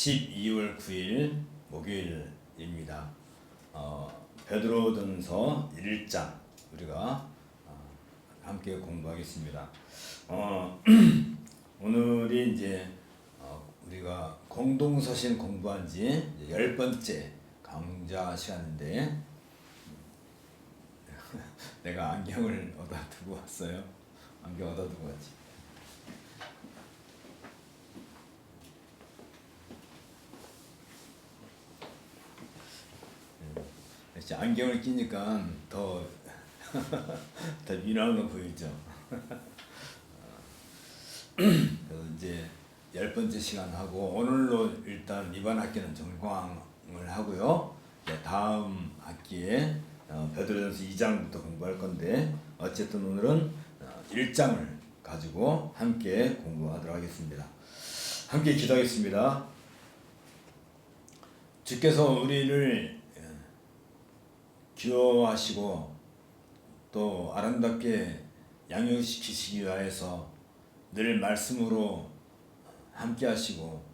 12월 9일 목요일입니다. 베드로전서 1장 우리가 함께 공부하겠습니다. 오늘이 이제 우리가 공동서신 공부한 지 10번째 강좌 시간인데 내가 안경을 얻어 두고 왔어요. 안경 얻어 두고 왔지. 안경을 끼니까 더 미남으로 보이죠. 그래서 이제 10번째 시간 하고 오늘로 일단 이번 학기는 전광을 하고요. 다음 학기에 베드로전서 2장부터 공부할 건데 어쨌든 오늘은 1장을 가지고 함께 공부하도록 하겠습니다. 함께 기도하겠습니다. 주께서 우리를 귀여워하시고 또 아름답게 양육시키시기 위하여서 늘 말씀으로 함께 하시고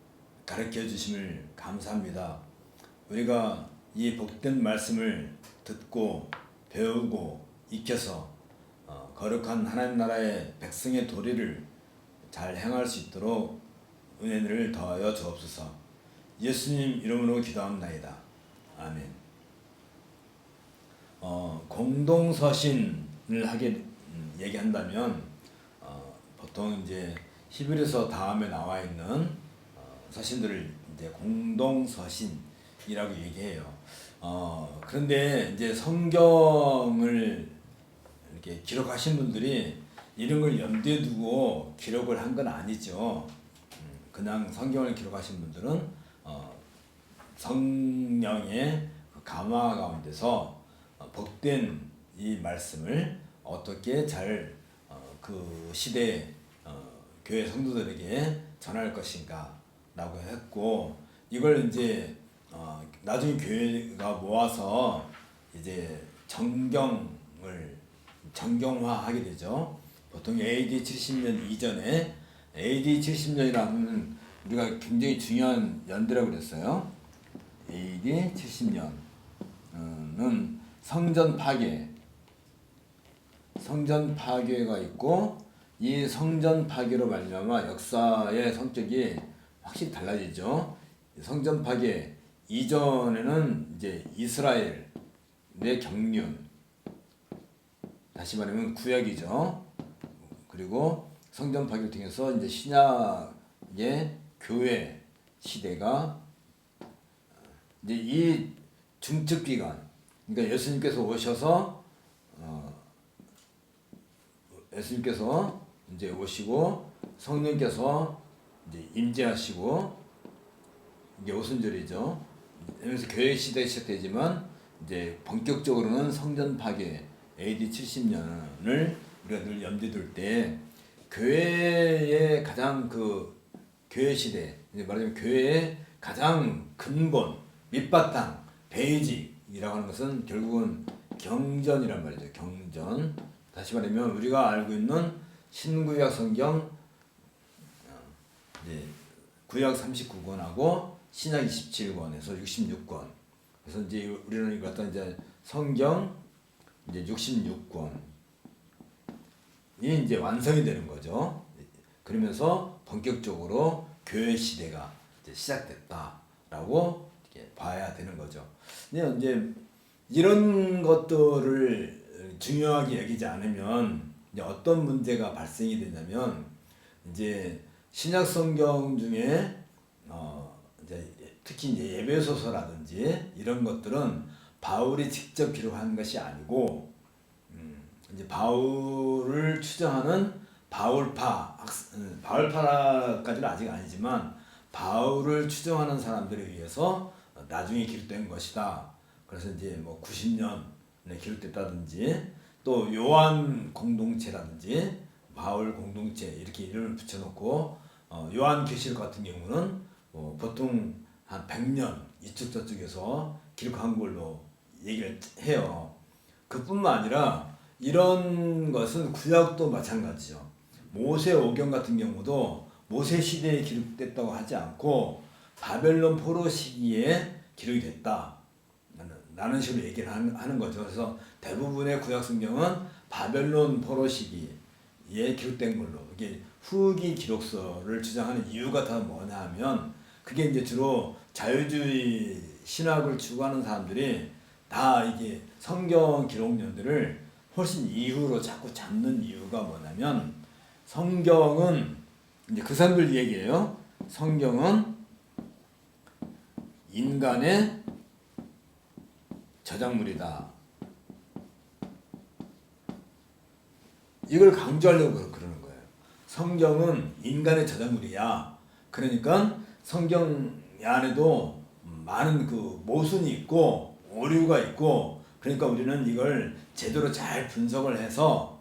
가르쳐 주심을 감사합니다. 우리가 이 복된 말씀을 듣고 배우고 익혀서 거룩한 하나님 나라의 백성의 도리를 잘 행할 수 있도록 은혜를 더하여 주옵소서. 예수님 이름으로 기도합나이다. 아멘. 공동서신을 얘기한다면 보통 이제 히브리서 다음에 나와 있는 서신들을 이제 공동서신이라고 얘기해요. 그런데 이제 성경을 이렇게 기록하신 분들이 이런 걸 염두에 두고 기록을 한 건 아니죠. 그냥 성경을 기록하신 분들은 성령의 감화 가운데서 복된 이 말씀을 어떻게 잘 그 시대 교회 성도들에게 전할 것인가 라고 했고, 이걸 이제 나중에 교회가 모아서 이제 정경화하게 되죠. 보통 AD 70년 이전에, AD 70년이라면 우리가 굉장히 중요한 연대라고 그랬어요. AD 70년은 성전 파괴가 있고, 이 성전 파괴로 말미암아 역사의 성격이 확실히 달라지죠. 성전 파괴 이전에는 이제 이스라엘의 경륜, 다시 말하면 구약이죠. 그리고 성전 파괴를 통해서 이제 신약의 교회 시대가 이제 이 중첩 기간, 그러니까 예수님께서 오셔서 예수님께서 이제 오시고 성령께서 이제 임재하시고 이게 오순절이죠. 그래서 교회 시대 시작되지만 이제 본격적으로는 성전 파괴 AD 70년을 우리가 늘 염두에 둘 때 교회의 가장 교회 시대, 말하자면 교회의 가장 근본 밑바탕 베이직이라고 하는 것은 결국은 경전이란 말이죠. 경전. 다시 말하면 우리가 알고 있는 신구약 성경 구약 39권하고 신약 27권에서 66권. 그래서 이제 우리는 이거 갖다 이제 성경 이제 66권이 이제 완성이 되는 거죠. 그러면서 본격적으로 교회 시대가 이제 시작됐다라고 이렇게 봐야 되는 거죠. 근데 이제 이런 것들을 중요하게 여기지 않으면 이제 어떤 문제가 발생이 되냐면, 이제 신약 성경 중에 이제 특히 이제 에베소서라든지 이런 것들은 바울이 직접 기록한 것이 아니고 이제 바울을 추정하는 바울파까지는 아직 아니지만 바울을 추정하는 사람들에 의해서 나중에 기록된 것이다. 그래서 이제 뭐 90년에 기록됐다든지, 또 요한 공동체라든지 바울 공동체 이렇게 이름을 붙여놓고 요한계시록 같은 경우는 보통 한 100년 이쪽 저쪽에서 기록한 걸로 얘기를 해요. 그뿐만 아니라 이런 것은 구약도 마찬가지죠. 모세 오경 같은 경우도 모세 시대에 기록됐다고 하지 않고 바벨론 포로 시기에 기록이 됐다. 라는 식으로 얘기를 하는 거죠. 그래서 대부분의 구약 성경은 바벨론 포로 시기에 기록된 걸로, 이게 후기 기록서를 주장하는 이유가 다 뭐냐 하면, 그게 이제 주로 자유주의 신학을 추구하는 사람들이 다 이게 성경 기록년들을 훨씬 이후로 자꾸 잡는 이유가 뭐냐면, 성경은 이제 그 사람들 얘기예요. 성경은 인간의 저작물이다. 이걸 강조하려고 그러는 거예요. 성경은 인간의 저작물이야. 그러니까 성경 안에도 많은 그 모순이 있고 오류가 있고, 그러니까 우리는 이걸 제대로 잘 분석을 해서,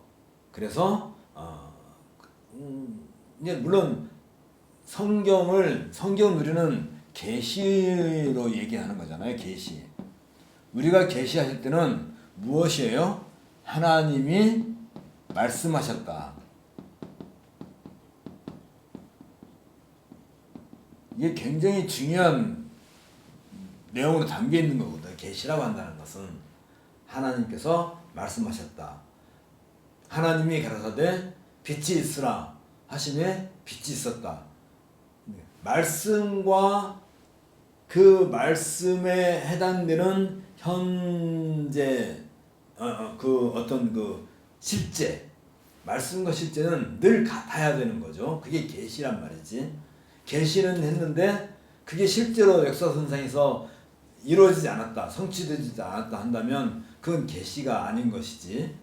그래서 이제 물론 성경을 우리는 계시로 얘기하는 거잖아요. 계시. 우리가 계시하실 때는 무엇이에요? 하나님이 말씀하셨다. 이게 굉장히 중요한 내용으로 담겨 있는 거거든요. 계시라고 한다는 것은 하나님께서 말씀하셨다. 하나님이 가라사대 빛이 있으라 하시매 빛이 있었다. 말씀과 그 말씀에 해당되는 현재 그 어떤 그 실제, 말씀과 실제는 늘 같아야 되는 거죠. 그게 계시란 말이지. 계시는 했는데 그게 실제로 역사선상에서 이루어지지 않았다, 성취되지 않았다 한다면 그건 계시가 아닌 것이지.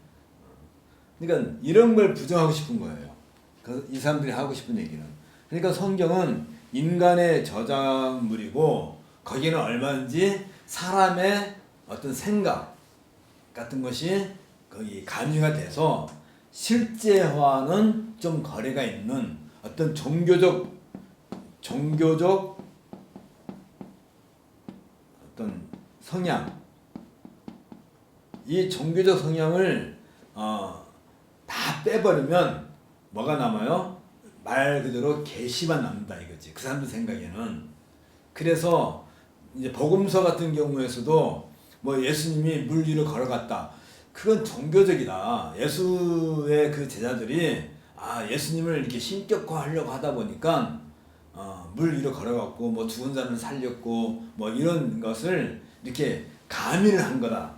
그러니까 이런 걸 부정하고 싶은 거예요. 이 사람들이 하고 싶은 얘기는. 그러니까 성경은 인간의 저작물이고, 거기는 얼마든지 사람의 어떤 생각 같은 것이 거기 가미가 돼서 실제화는 좀 거리가 있는 어떤 종교적 어떤 성향, 이 종교적 성향을 다 빼버리면 뭐가 남아요? 말 그대로 계시만 남는다 이거지. 그 사람들 생각에는. 그래서 이제 복음서 같은 경우에서도 뭐 예수님이 물 위로 걸어갔다. 그건 종교적이다. 예수의 그 제자들이 예수님을 이렇게 신격화하려고 하다 보니까 물 위로 걸어갔고 뭐 죽은 사람을 살렸고 뭐 이런 것을 이렇게 가미를 한 거다.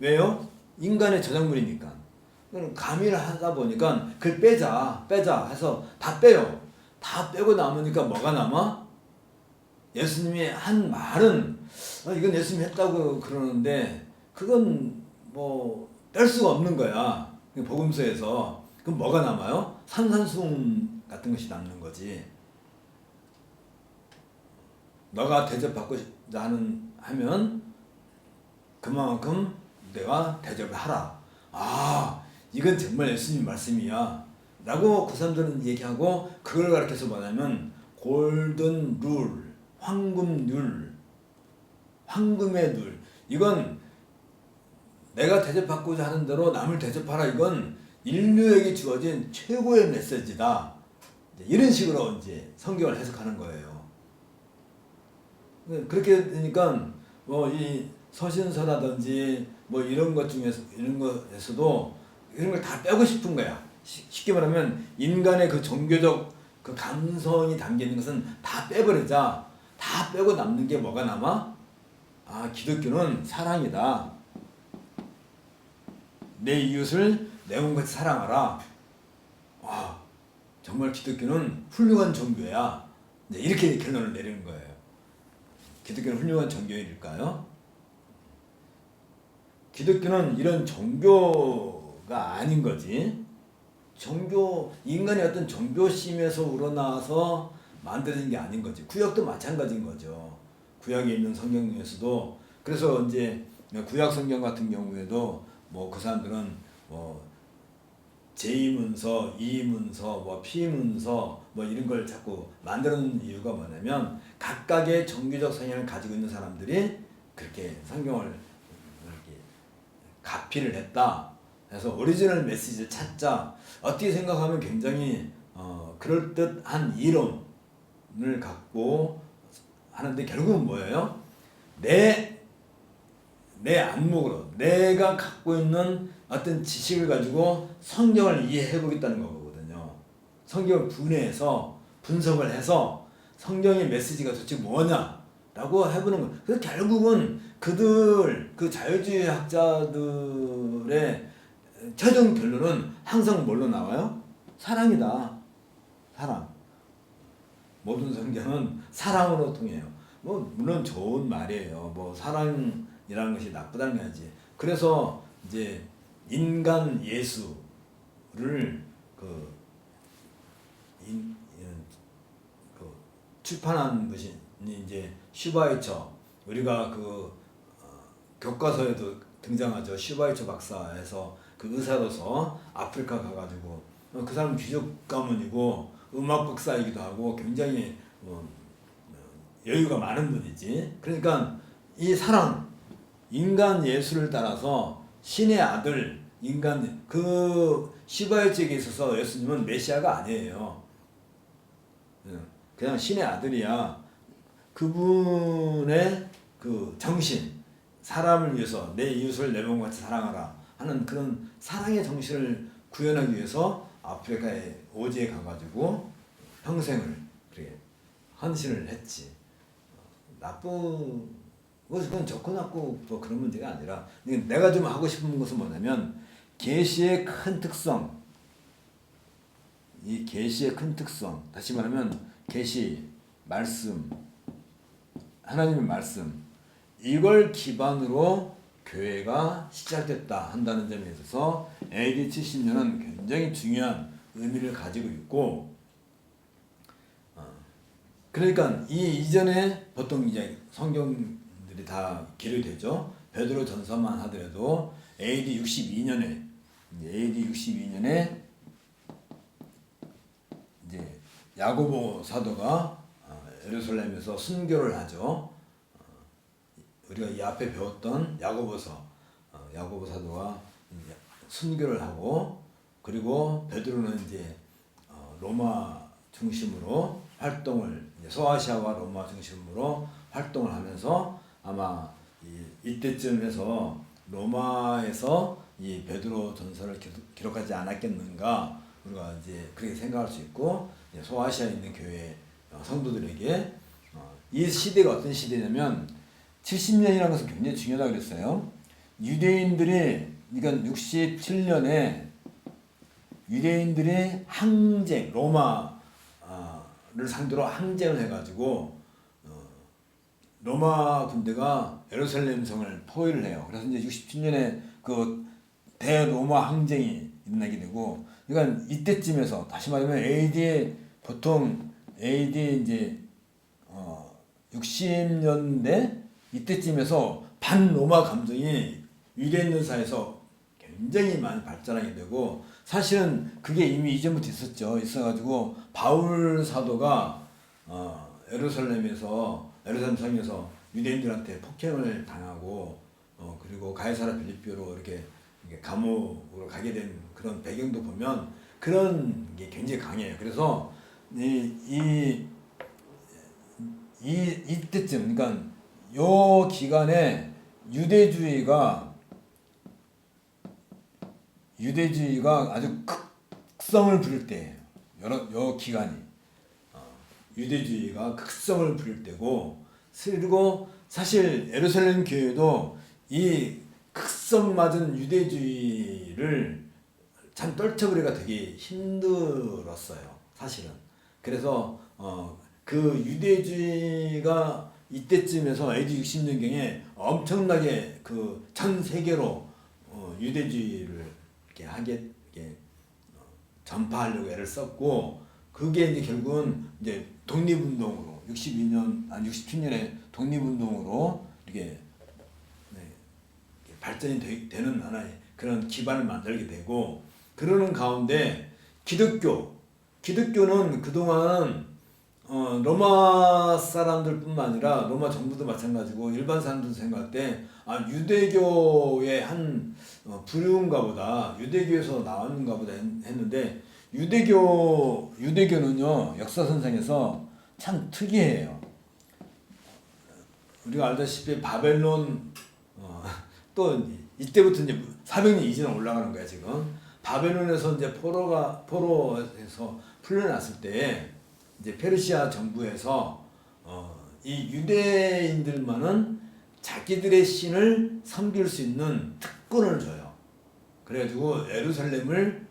왜요? 인간의 저작물이니까. 가미를 하다 보니까 그걸 빼자 해서 다 빼요. 다 빼고 남으니까 뭐가 남아? 예수님이 한 말은 이건 예수님이 했다고 그러는데 그건 뭐 뺄 수가 없는 거야. 복음서에서. 그럼 뭐가 남아요? 산산수훈 같은 것이 남는 거지. 너가 대접받고자 하면 그만큼 내가 대접을 하라. 이건 정말 예수님 말씀이야 라고 그 사람들은 얘기하고, 그걸 가르쳐서 뭐냐면 골든 룰, 황금 룰, 황금의 룰. 이건 내가 대접받고자 하는 대로 남을 대접하라. 이건 인류에게 주어진 최고의 메시지다. 이런 식으로 이제 성경을 해석하는 거예요. 그렇게 되니까 뭐 이 서신서라든지 뭐 이런 것에서도 이런 걸 다 빼고 싶은 거야. 쉽게 말하면 인간의 그 종교적 그 감성이 담겨 있는 것은 다 빼버리자. 다 빼고 남는 게 뭐가 남아? 기독교는 사랑이다. 내 이웃을 내 몸같이 사랑하라. 정말 기독교는 훌륭한 종교야. 이렇게 결론을 내리는 거예요. 기독교는 훌륭한 종교일까요? 기독교는 이런 종교가 아닌 거지. 인간의 어떤 종교심에서 우러나와서 만들어진 게 아닌 거지. 구약도 마찬가지인 거죠. 구약에 있는 성경 중에서도. 그래서 이제 구약 성경 같은 경우에도 뭐 그 사람들은 뭐 제2문서, 2문서, 뭐 P문서 뭐 이런 걸 자꾸 만드는 이유가 뭐냐면 각각의 종교적 성향을 가지고 있는 사람들이 그렇게 성경을 이렇게 가피를 했다. 그래서 오리지널 메시지를 찾자. 어떻게 생각하면 굉장히 그럴듯한 이론을 갖고 하는데 결국은 뭐예요? 내 안목으로 내가 갖고 있는 어떤 지식을 가지고 성경을 이해해 보겠다는 거거든요. 성경을 분해해서 분석을 해서 성경의 메시지가 도대체 뭐냐라고 해보는 거예요. 그래서 결국은 그 자유주의 학자들의 최종 결론은 항상 뭘로 나와요? 사랑이다. 사랑. 모든 성경은 사랑으로 통해요. 뭐 물론 좋은 말이에요. 뭐 사랑이라는 것이 나쁘다는 게 아니지. 그래서 이제 인간 예수를 출판한 것이 이제 슈바이처, 우리가 교과서에도 등장하죠. 슈바이처 박사에서 그 의사로서 아프리카 가가지고 그 사람 귀족 가문이고 음악 박사이기도 하고 굉장히 여유가 많은 분이지. 그러니까 이 사랑, 인간 예수를 따라서 신의 아들, 슈바이처에게 있어서 예수님은 메시아가 아니에요. 그냥 신의 아들이야. 그분의 그 정신, 사람을 위해서 내 이웃을 내 몸같이 사랑하라 하는 그런 사랑의 정신을 구현하기 위해서 아프리카의 오지에 가가지고 평생을 그렇게 헌신을 했지. 그건 좋고 나쁘고 뭐 그런 문제가 아니라 내가 좀 하고 싶은 것은 뭐냐면 계시의 큰 특성, 이 계시의 큰 특성, 다시 말하면 계시, 말씀, 하나님의 말씀, 이걸 기반으로 교회가 시작됐다 한다는 점에 있어서 AD 70년은 굉장히 중요한 의미를 가지고 있고, 그러니까 이 이전에 보통 이제 성경들이 다 기록되죠. 베드로 전서만 하더라도 AD 62년에 이제 야고보 사도가 예루살렘에서 순교를 하죠. 우리가 이 앞에 배웠던 야고보서, 야고보 사도가 순교를 하고, 그리고 베드로는 이제 로마 중심으로 활동을, 소아시아와 로마 중심으로 활동을 하면서 아마 이때쯤에서 로마에서 이 베드로 전서를 기록하지 않았겠는가, 우리가 이제 그렇게 생각할 수 있고, 소아시아에 있는 교회 성도들에게 이 시대가 어떤 시대냐면 70년이라는 것은 굉장히 중요하다고 그랬어요. 유대인들이, 그러니까 67년에 유대인들이 항쟁, 로마를 상대로 항쟁을 해가지고 로마 군대가 예루살렘 성을 포위를 해요. 그래서 이제 67년에 그 대로마 항쟁이 일어나게 되고, 그러니까 이때쯤에서 다시 말하면 보통 AD 이제 60년대 이때쯤에서 반로마 감정이 유대인들 사이에서 굉장히 많이 발전하게 되고, 사실은 그게 이미 이전부터 있어가지고 바울 사도가 예루살렘 성에서 유대인들한테 폭행을 당하고 그리고 가이사라 빌립보로 이렇게 감옥으로 가게 된 그런 배경도 보면 그런 게 굉장히 강해요. 그래서 이때쯤, 그러니까 요 기간에 유대주의가 아주 극성을 부릴 때예요. 요 기간이 유대주의가 극성을 부릴 때고, 그리고 사실 예루살렘 교회도 이 극성맞은 유대주의를 참 떨쳐버리기가 되게 힘들었어요, 사실은. 그래서 그 유대주의가 이때쯤에서 AD 60년경에 엄청나게 그 전 세계로 유대주의를 이렇게 전파하려고 애를 썼고, 그게 이제 결국은 이제 독립운동으로 67년에 독립운동으로 이렇게 발전이 되는 하나의 그런 기반을 만들게 되고, 그러는 가운데 기독교는 그동안 로마 사람들뿐만 아니라 로마 정부도 마찬가지고 일반 사람들도 생각할 때 유대교의 한 부류인가 보다, 유대교에서 나왔는가 보다 했는데, 유대교는요 역사선상에서 참 특이해요. 우리가 알다시피 바벨론 또 이때부터 이제 400년 이전에 올라가는 거야 지금. 바벨론에서 이제 포로에서 풀려났을 때 이제 페르시아 정부에서 이 유대인들만은 자기들의 신을 섬길 수 있는 특권을 줘요. 그래가지고 예루살렘을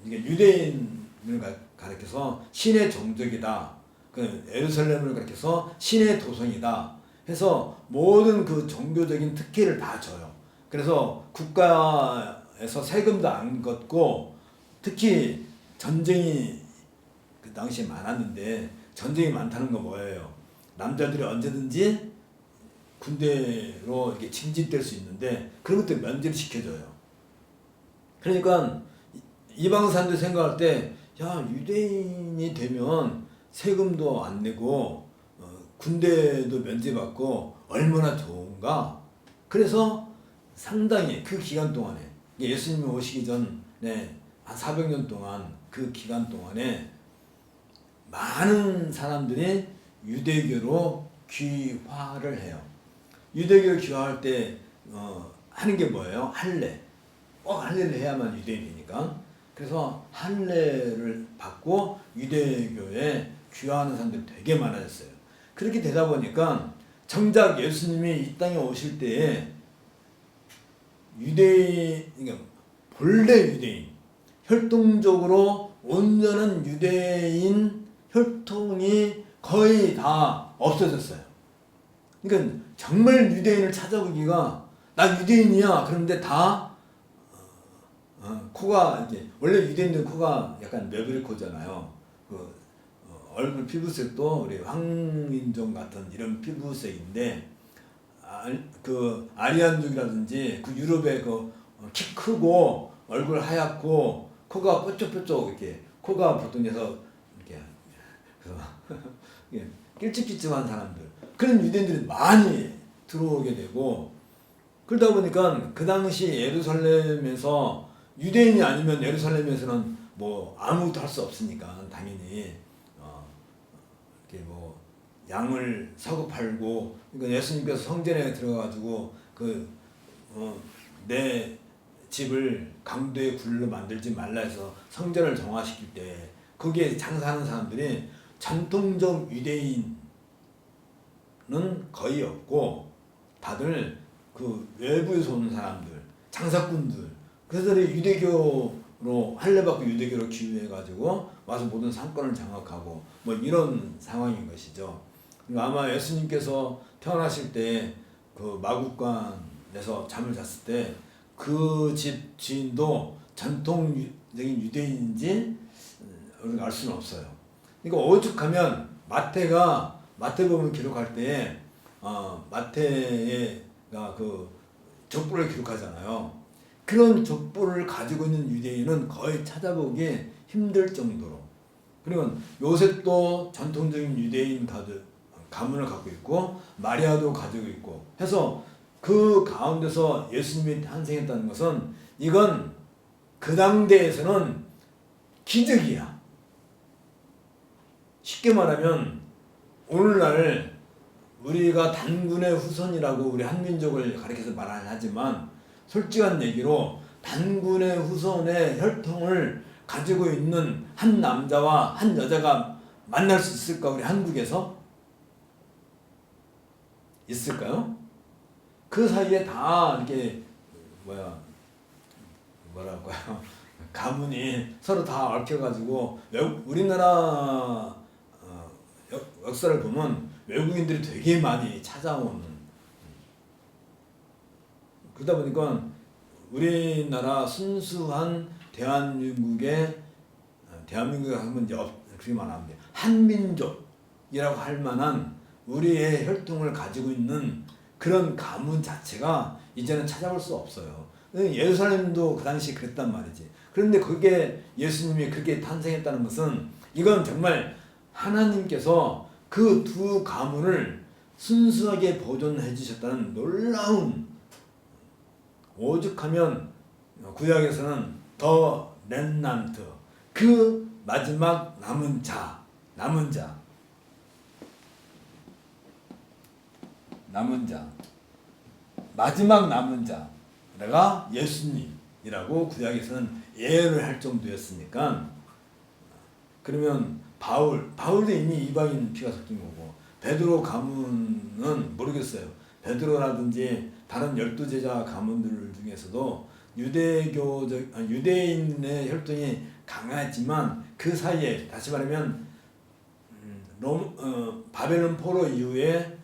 이게 유대인을 가리켜서 신의 종족이다. 그 예루살렘을 가리켜서 신의 도성이다. 해서 모든 그 종교적인 특혜를 다 줘요. 그래서 국가에서 세금도 안 걷고 특히 전쟁이 그 당시에 많았는데 전쟁이 많다는 건 뭐예요? 남자들이 언제든지 군대로 이렇게 징집될 수 있는데 그런 것들 면제를 시켜줘요. 그러니까 이방 사람들 생각할 때 야 유대인이 되면 세금도 안 내고 군대도 면제받고 얼마나 좋은가. 그래서 상당히 그 기간 동안에 예수님이 오시기 전에 한 400년 동안 그 기간 동안에 많은 사람들이 유대교로 귀화를 해요. 유대교 귀화할 때 하는 게 뭐예요? 할례. 꼭 할례를 해야만 유대인이니까. 그래서 할례를 받고 유대교에 귀화하는 사람들이 되게 많아졌어요. 그렇게 되다 보니까 정작 예수님이 이 땅에 오실 때에 유대인, 그러니까 본래 유대인, 혈통적으로 온전한 유대인 혈통이 거의 다 없어졌어요. 그러니까 정말 유대인을 찾아보기가 나 유대인이야 그런데 다 코가 이제 원래 유대인들 코가 약간 너구리 코잖아요. 그 얼굴 피부색도 우리 황인종 같은 이런 피부색인데 그 아리안족이라든지 그 유럽의 그 키 크고 얼굴 하얗고 코가 뾰족뾰족 이렇게 코가 보통에서 이렇게 그래서 길쭉길쭉한 사람들 그런 유대인들이 많이 들어오게 되고 그러다 보니까 그 당시 예루살렘에서 유대인이 아니면 예루살렘에서는 뭐 아무것도 할 수 없으니까 당연히 이렇게 뭐 양을 사고 팔고 그러니까 예수님께서 성전에 들어가가지고 내 집을 강도의 굴로 만들지 말라 해서 성전을 정화시킬 때 거기에 장사하는 사람들이 전통적 유대인은 거의 없고 다들 그 외부에서 오는 사람들 장사꾼들 그래서 유대교로 할례받고 유대교로 기유해가지고 와서 모든 상권을 장악하고 뭐 이런 상황인 것이죠. 그러니까 아마 예수님께서 태어나실 때 그 마구간에서 잠을 잤을 때 그 집 주인도 전통적인 유대인인지 알 수는 없어요. 그러니까 오죽하면 마태복음 기록할 때 마태가 그 족보를 기록하잖아요. 그런 족보를 가지고 있는 유대인은 거의 찾아보기 힘들 정도로. 그리고 요셉도 전통적인 유대인 가문을 갖고 있고 마리아도 가지고 있고 해서 그 가운데서 예수님이 탄생했다는 것은 이건 그 당대에서는 기적이야. 쉽게 말하면 오늘날 우리가 단군의 후손이라고 우리 한민족을 가리켜서 말하지만 솔직한 얘기로 단군의 후손의 혈통을 가지고 있는 한 남자와 한 여자가 만날 수 있을까? 우리 한국에서? 있을까요? 그 사이에 다 이렇게 뭐랄까요? 가문이 서로 다 얽혀가지고 우리나라 역사를 보면 외국인들이 되게 많이 찾아오는 그러다 보니까 우리나라 순수한 대한민국에 하면 이제 그렇게 말하면 한민족이라고 할 만한 우리의 혈통을 가지고 있는 그런 가문 자체가 이제는 찾아볼 수 없어요. 예루살렘도 그 당시 그랬단 말이지. 그런데 그게 예수님이 그렇게 탄생했다는 것은 이건 정말 하나님께서 그 두 가문을 순수하게 보존해 주셨다는 놀라운 오죽하면 구약에서는 더 렘넌트 그 마지막 남은 자 남은 자, 마지막 남은 자가 예수님이라고 구약에서는 예언을 할 정도였으니까, 그러면 바울도 이미 이방인 피가 섞인 거고, 베드로 가문은 모르겠어요. 베드로라든지 다른 12제자 가문들 중에서도 유대인의 혈통이 강했지만 그 사이에 다시 말하면 바벨론 포로 이후에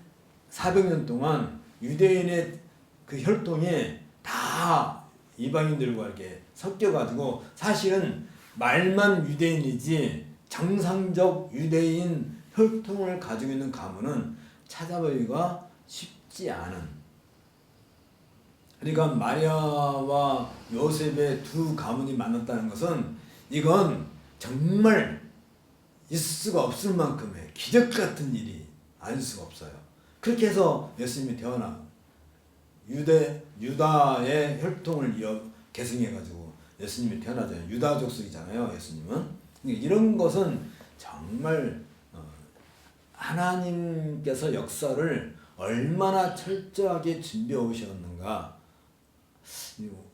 400년 동안 유대인의 그 혈통이 다 이방인들과 이렇게 섞여가지고 사실은 말만 유대인이지 정상적 유대인 혈통을 가지고 있는 가문은 찾아보기가 쉽지 않은. 그러니까 마리아와 요셉의 두 가문이 만났다는 것은 이건 정말 있을 수가 없을 만큼의 기적 같은 일이 아닐 수가 없어요. 그렇게 해서 예수님이 유다의 혈통을 계승해가지고 예수님이 태어나잖아요. 유다 족속이잖아요, 예수님은. 이런 것은 정말 하나님께서 역사를 얼마나 철저하게 준비해 오셨는가.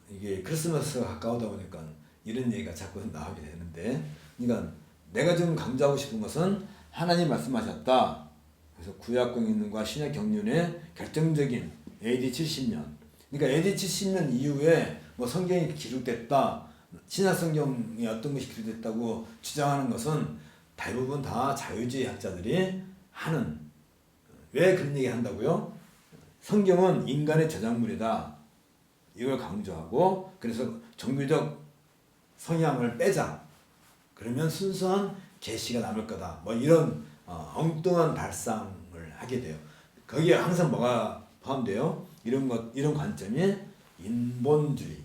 이게 크리스마스가 가까우다 보니까 이런 얘기가 자꾸 나오게 되는데, 그러니까 내가 지금 강조하고 싶은 것은 하나님 말씀하셨다. 그래서 구약 경륜과 신약 경륜의 결정적인 AD 70년. 그러니까 AD 70년 이후에 뭐 성경이 기록됐다, 신약 성경에 어떤 것이 기록됐다고 주장하는 것은 대부분 다 자유주의 학자들이 하는. 왜 그런 얘기 한다고요? 성경은 인간의 저작물이다, 이걸 강조하고, 그래서 종교적 성향을 빼자. 그러면 순수한 계시가 남을 거다. 뭐 이런 엉뚱한 발상을 하게 돼요. 거기에 항상 뭐가 포함돼요? 이런 관점이 인본주의.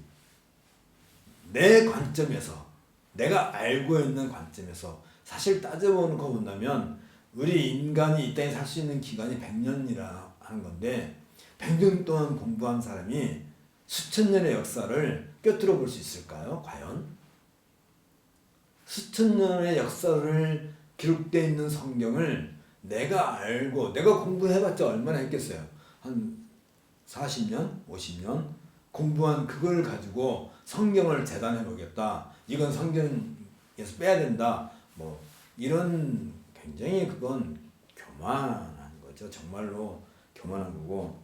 내 관점에서, 내가 알고 있는 관점에서, 사실 따져보고 본다면 우리 인간이 이 땅에 살 수 있는 기간이 100년이라 하는 건데, 100년 동안 공부한 사람이 수천 년의 역사를 꿰뚫어 볼 수 있을까요? 과연? 수천 년의 역사를 기록되어 있는 성경을 내가 알고, 내가 공부해봤자 얼마나 했겠어요? 한 40년? 50년? 공부한 그걸 가지고 성경을 재단해 보겠다, 이건 성경에서 빼야 된다, 뭐 이런, 굉장히 그건 교만한 거죠. 정말로 교만한 거고,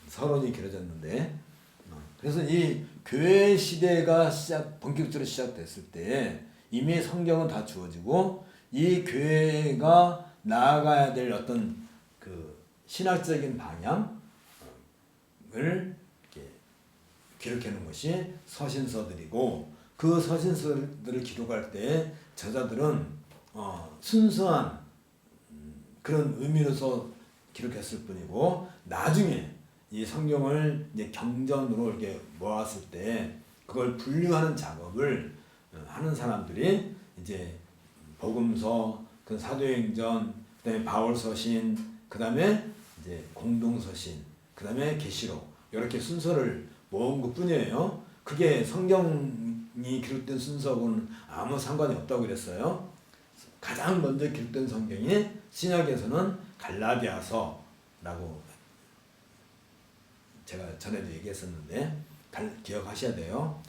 서론이 길어졌는데, 그래서 이 교회 시대가 본격적으로 시작됐을 때 이미 성경은 다 주어지고, 이 교회가 나아가야 될 어떤 그 신학적인 방향을 이렇게 기록해 놓은 것이 서신서들이고, 그 서신서들을 기록할 때 저자들은 순수한 그런 의미로서 기록했을 뿐이고, 나중에 이 성경을 이제 경전으로 이렇게 모았을 때 그걸 분류하는 작업을 하는 사람들이 이제 복음서, 그 사도행전, 그다음에 바울서신, 그다음에 이제 공동서신, 그다음에 계시록, 이렇게 순서를 모은 것뿐이에요. 그게 성경이 기록된 순서하고는 아무 상관이 없다고 그랬어요. 가장 먼저 기록된 성경이 신약에서는 갈라디아서라고 제가 전에도 얘기했었는데 기억하셔야 돼요.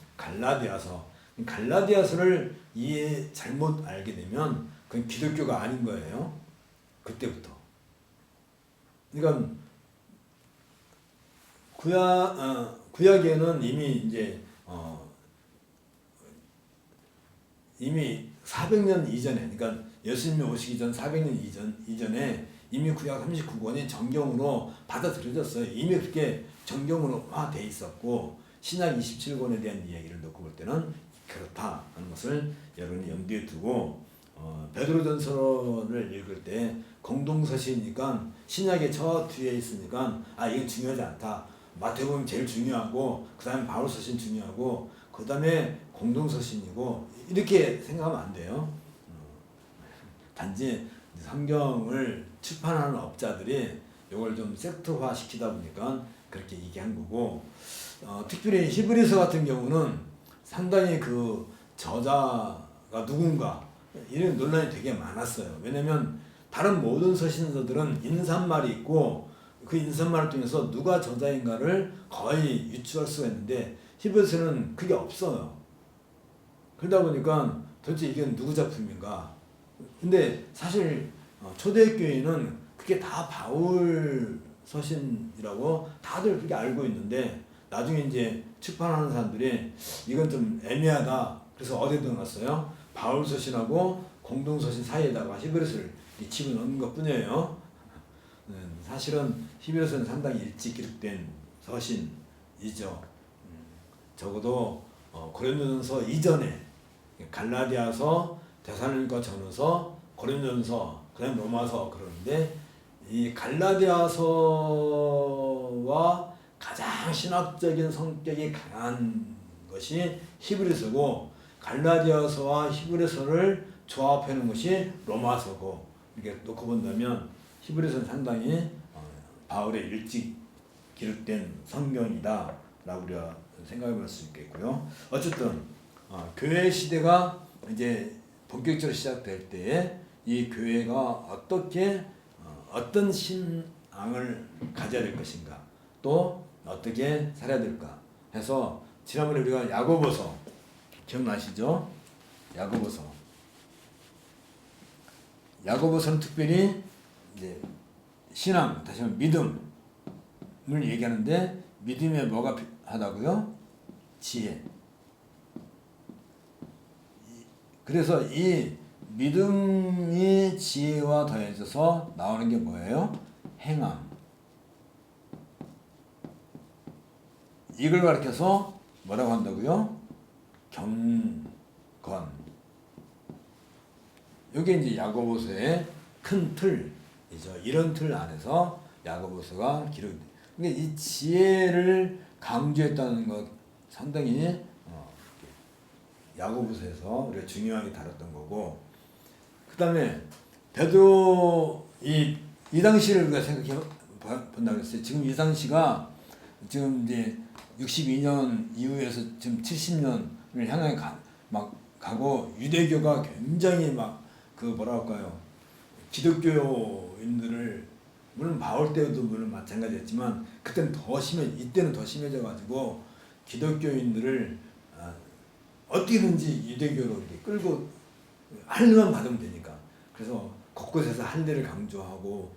갈라디아서를 잘못 알게 되면 그건 기독교가 아닌 거예요. 그때부터. 그러니까 구약에는 이미 400년 이전에, 그러니까 예수님이 오시기 전 400년 이전에 이미 구약 39권이 정경으로 받아들여졌어요. 이미 그렇게 정경으로 돼 있었고, 신약 27권에 대한 이야기를 놓고 볼 때는 그렇다 하는 것을 여러분이 염두에 두고, 베드로전서를 읽을 때 공동서신이니까 신약의 저 뒤에 있으니까 이건 중요하지 않다. 마태복음 제일 중요하고, 그 다음에 바울서신 중요하고, 그 다음에 공동서신이고, 이렇게 생각하면 안 돼요. 단지 성경을 출판하는 업자들이 이걸 좀 섹터화 시키다 보니까 그렇게 얘기한 거고, 특별히 히브리서 같은 경우는 상당히 그 저자가 누군가 이런 논란이 되게 많았어요. 왜냐면 다른 모든 서신서들은 인사말이 있고 그 인사말을 통해서 누가 저자인가를 거의 유추할 수가 있는데 히브리서는 그게 없어요. 그러다 보니까 도대체 이게 누구 작품인가? 근데 사실 초대교회는 그게 다 바울 서신이라고 다들 그렇게 알고 있는데 나중에 이제 출판하는 사람들이 이건 좀 애매하다. 그래서 어디에 넣어놨어요? 바울 서신하고 공동 서신 사이에다가 히브리서를 집어넣는 것뿐이에요. 사실은 히브리서는 상당히 일찍 기록된 서신이죠. 적어도 고린도전서 이전에 갈라디아서, 데살로니가 전서, 고린도전서, 그다음 로마서 그러는데 이 갈라디아서와 가장 신학적인 성격이 강한 것이 히브리서고 갈라디아서와 히브리서를 조합해 놓은 것이 로마서고 이렇게 놓고 본다면 히브리서는 상당히 바울의 일찍 기록된 성경이다라고 우리가 생각해 볼 수 있겠고요. 어쨌든 교회 시대가 이제 본격적으로 시작될 때에 이 교회가 어떻게 어떤 신앙을 가져야 될 것인가 또 어떻게 살아야 될까 해서 지난번에 우리가 야고보서 기억나시죠? 야고보서는 특별히 이제 신앙, 다시 말하면 믿음을 얘기하는데 믿음에 뭐가 하다고요? 지혜. 그래서 이 믿음이 지혜와 더해져서 나오는 게 뭐예요? 행함. 이걸 가르쳐서 뭐라고 한다고요? 경건. 이게 이제 야고보서의 큰 틀이죠. 이런 틀 안에서 야고보서가 기록이 돼. 그러니까 이 지혜를 강조했다는 것 상당히 야고보서에서 우리가 중요하게 다뤘던 거고, 그 다음에 베드로 이 당시를 우리가 생각해 본다고 했어요. 지금 이 당시가 지금 이제 62년 이후에서 지금 70년을 향해 가고 유대교가 굉장히 막 그 뭐라 할까요? 기독교인들을 물론 바울 때도 물론 마찬가지였지만 그때는 이때는 더 심해져 가지고 기독교인들을 어떻게든지 유대교로 이렇게 끌고 할례만 받으면 되니까 그래서 곳곳에서 할례를 강조하고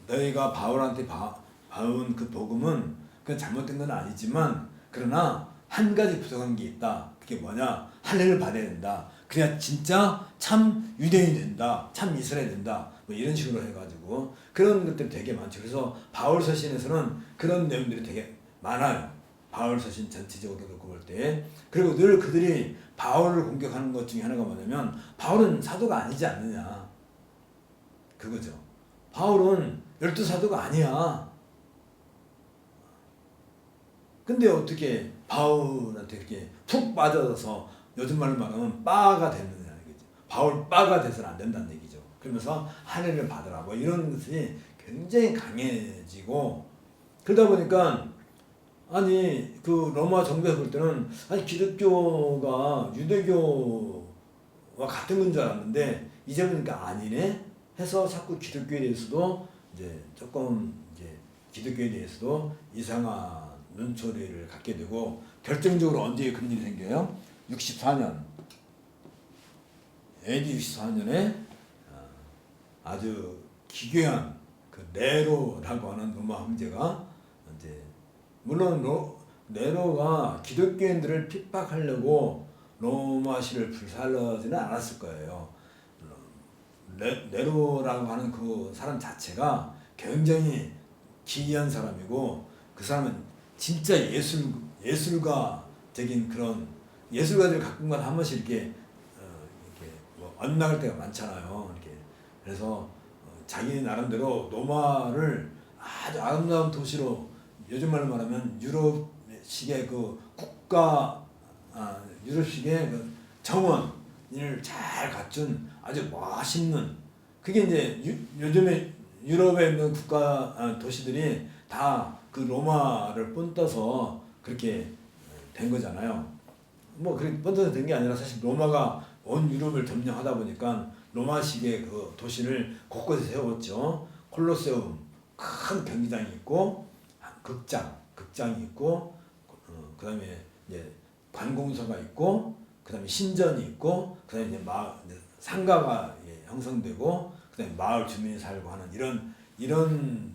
너희가 바울한테 봐온 그 복음은 그건 잘못된 건 아니지만 그러나 한 가지 부족한 게 있다. 그게 뭐냐? 할례를 받아야 된다. 그래야 진짜 참 유대인이 된다. 참 이스라엘 된다. 뭐 이런 식으로 해가지고 그런 것들이 되게 많죠. 그래서 바울 서신에서는 그런 내용들이 되게 많아요. 바울 서신 전체적으로 놓고 볼 때. 그리고 늘 그들이 바울을 공격하는 것 중에 하나가 뭐냐면 바울은 사도가 아니지 않느냐. 그거죠. 바울은 12사도가 아니야. 근데 어떻게 바울한테 이렇게 푹 빠져서 요즘 말로 말하면 빠가 됐느냐 이거죠. 바울 빠가 돼서는 안 된다는 얘기죠. 그러면서 할례를 받으라 뭐 이런 것이 굉장히 강해지고 그러다 보니까 아니 그 로마 정부에서 볼 때는 아니 기독교가 유대교와 같은 건 줄 알았는데 이제 보니까 아니네 해서 자꾸 기독교에 대해서도 이제 조금 이제 기독교에 대해서도 이상한 눈초리를 갖게 되고 결정적으로 언제 그런 일이 생겨요? 64년 AD 64년에 아주 기괴한 그 네로라고 하는 로마 황제가 이제 물론 네로가 기독교인들을 핍박하려고 로마시를 불살르지는 않았을 거예요. 네로라고 하는 그 사람 자체가 굉장히 기이한 사람이고 그 사람은 진짜 예술가적인 그런 예술가들 가끔가다 한 번씩 이렇게 뭐 엇나갈 때가 많잖아요. 이렇게 그래서 자기 나름대로 로마를 아주 아름다운 도시로 요즘 말로 말하면 유럽식의 그 유럽식의 그 정원을 잘 갖춘 아주 멋있는 그게 이제 요즘에 유럽에 있는 도시들이 다 그 로마를 본떠서 그렇게 된 거잖아요. 뭐 그렇게 본떠서 된 게 아니라 사실 로마가 온 유럽을 점령하다 보니까 로마식의 그 도시를 곳곳에 세웠죠. 콜로세움, 큰 경기장이 있고 극장이 있고 그다음에 이제 관공서가 있고 그다음에 신전이 있고 그다음에 이제 이제 상가가 형성되고 그다음에 마을 주민이 살고 하는 이런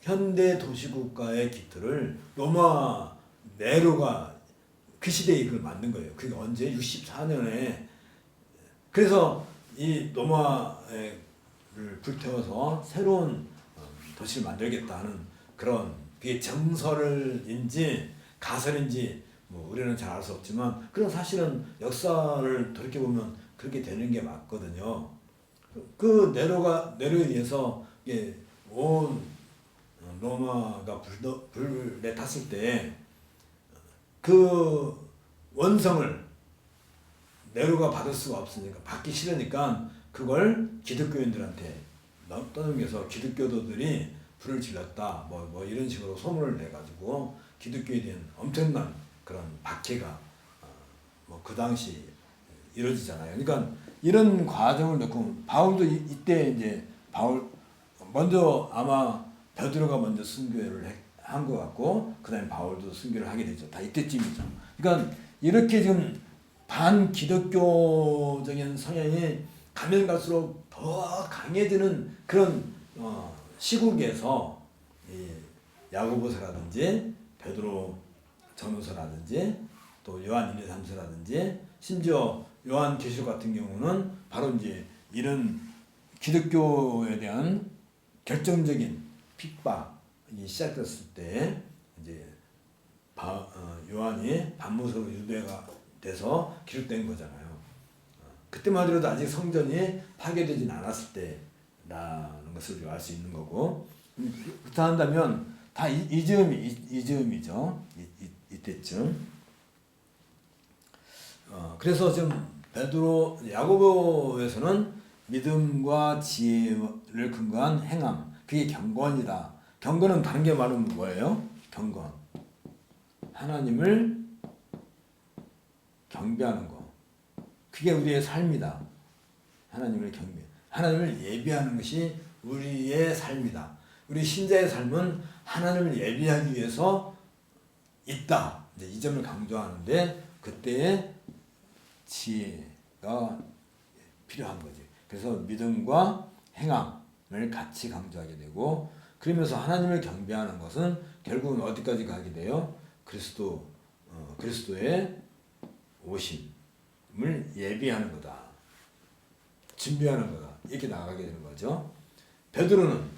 현대 도시국가의 기틀을 로마 네로가 그 시대에 이걸 만든 거예요. 그게 언제 64년에 그래서 이 로마를 불태워서 새로운 도시를 만들겠다는 그런 그게 정설인지 가설인지 뭐 우리는 잘 알 수 없지만 그런 사실은 역사를 돌이켜 보면 그렇게 되는 게 맞거든요. 그 네로에 의해서 온 로마가 불에 탔을 때 그 원성을 네로가 받을 수가 없으니까 받기 싫으니까 그걸 기독교인들한테 떠넘겨서 기독교도들이 불을 질렀다 뭐 이런 식으로 소문을 내가지고 기독교에 대한 엄청난 그런 박해가 뭐 그 당시 이루어지잖아요. 그러니까 이런 과정을 놓고 바울도 이때 이제 먼저 아마 베드로가 먼저 순교를 한 것 같고 그다음에 바울도 순교를 하게 되죠. 다 이때쯤이죠. 그러니까 이렇게 지금 반기독교적인 성향이 가면 갈수록 더 강해지는 그런 시국에서 이 야고보서라든지 베드로 전후서라든지 또 요한 1, 2, 3서라든지 심지어 요한 계시록 같은 경우는 바로 이제 이런 기독교에 대한 결정적인 핍박이 시작됐을 때 이제 요한이 반모서로 유대가 돼서 기록된 거잖아요. 그때만 하더라도 아직 성전이 파괴되진 않았을 때라는 것을 알 수 있는 거고 그렇다 한다면 다 이즈음이죠. 이때쯤. 그래서 지금 야고보에서는 믿음과 지혜를 근거한 행함 그게 경건이다. 경건은 다른 게 말하면 뭐예요? 경건. 하나님을 경배하는 거. 그게 우리의 삶이다. 하나님을 예비하는 것이 우리의 삶이다. 우리 신자의 삶은 하나님을 예비하기 위해서 있다. 이제 이 점을 강조하는데 그때의 지혜가 필요한 거지. 그래서 믿음과 행함을 같이 강조하게 되고 그러면서 하나님을 경배하는 것은 결국은 어디까지 가게 돼요? 그리스도의 오심을 예비하는 거다. 준비하는 거다. 이렇게 나가게 되는 거죠. 베드로는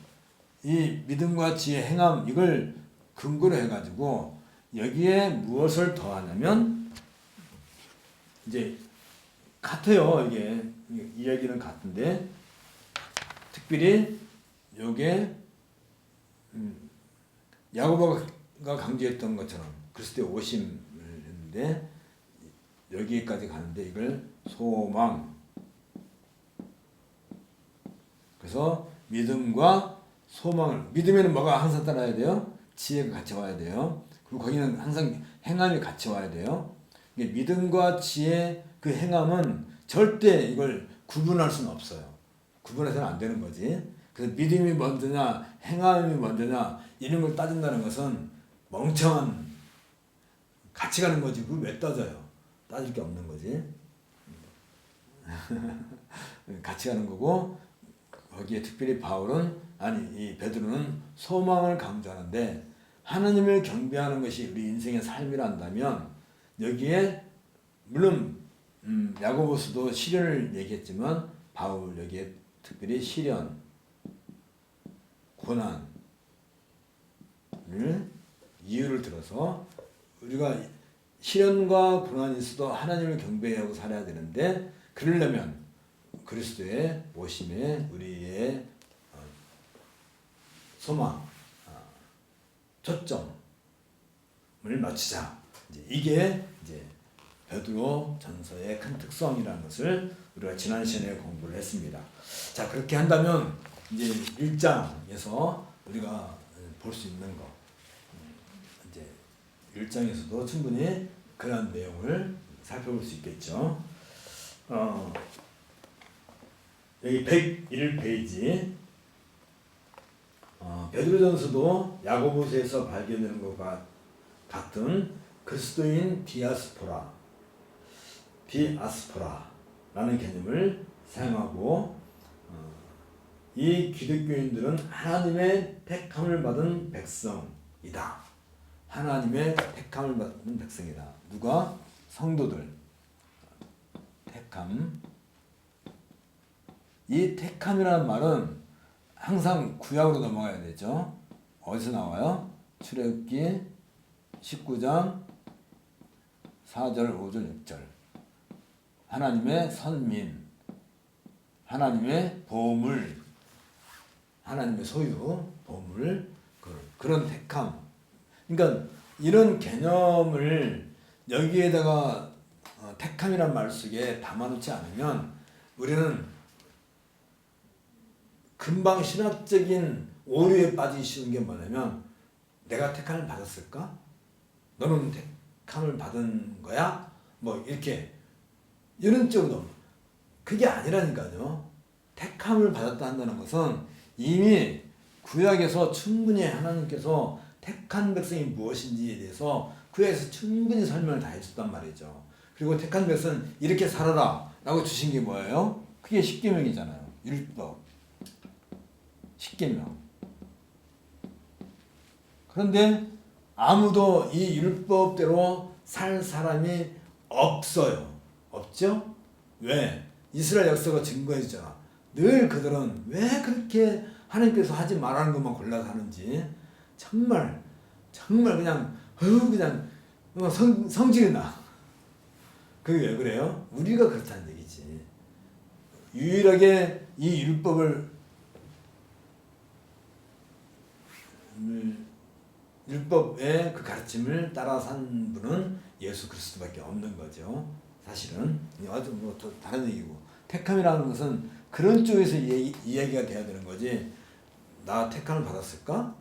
이 믿음과 지혜, 행함 이걸 근거로 해가지고 여기에 무엇을 더하냐면 이제 같아요. 이게 이야기는 같은데 특별히 요게 야고보가 강조했던 것처럼 그리스도의 오심을 했는데 여기까지 가는데 이걸 소망. 그래서 믿음과 소망을 믿음에는 뭐가 항상 따라야 돼요? 지혜가 같이 와야 돼요. 그리고 거기는 항상 행함이 같이 와야 돼요. 믿음과 지혜 그 행함은 절대 이걸 구분할 수는 없어요. 구분해서는 안 되는 거지. 그래서 믿음이 먼저냐 행함이 먼저냐 이런 걸 따진다는 것은 멍청한 같이 가는 거지. 그걸 왜 따져요? 따질 게 없는 거지. 같이 가는 거고 거기에 특별히 이 베드로는 소망을 강조하는데 하나님을 경배하는 것이 우리 인생의 삶이라 한다면 여기에 물론 야고보서도 시련을 얘기했지만 바울 여기에 특별히 시련, 고난을 이유를 들어서 우리가 시련과 고난이 있어도 하나님을 경배하고 살아야 되는데 그러려면 그리스도의 오심에 우리의 소망, 초점을 맞추자. 이게 이제 베드로 전서의 큰 특성이라는 것을 우리가 지난 시간에 공부를 했습니다. 자, 그렇게 한다면 이제 1장에서 우리가 볼 수 있는 거, 이제 1장에서도 충분히 그런 내용을 살펴볼 수 있겠죠. 여기 101페이지 베드로전서도 야고보서에서 발견되는 것과 같은 그리스도인 디아스포라라는 개념을 사용하고 이 기독교인들은 하나님의 택함을 받은 백성이다. 하나님의 택함을 받은 백성이다. 누가? 성도들. 택함. 이 택함이라는 말은 항상 구약으로 넘어가야 되죠. 어디서 나와요? 출애굽기 19장 4절, 5절, 6절. 하나님의 선민, 하나님의 보물, 하나님의 소유, 보물, 그런 택함. 그러니까 이런 개념을 여기에다가 택함이란 말 속에 담아놓지 않으면 우리는 금방 신학적인 오류에 빠지기 쉬운 게 뭐냐면 내가 택함을 받았을까? 너는 택함을 받은 거야? 뭐 이렇게 이런 쪽으로 그게 아니라니까요. 택함을 받았다 한다는 것은 이미 구약에서 충분히 하나님께서 택한 백성이 무엇인지에 대해서 구약에서 충분히 설명을 다 해줬단 말이죠. 그리고 택한 백성은 이렇게 살아라 라고 주신 게 뭐예요? 그게 십계명이잖아요. 율법. 십계명. 그런데 아무도 이 율법대로 살 사람이 없어요. 없죠? 왜? 이스라엘 역사가 증거해주잖아. 늘 그들은 왜 그렇게 하나님께서 하지 말라는 것만 골라서 하는지 정말 그냥 성질이 나. 그게 왜 그래요? 우리가 그렇다는 얘기지. 유일하게 이 율법의 그 가르침을 따라 산 분은 예수 그리스도밖에 없는 거죠. 사실은 아주 뭐 또 다른 얘기고, 택함이라는 것은 그런 쪽에서 이야기가 돼야 되는 거지. 나 택함을 받았을까?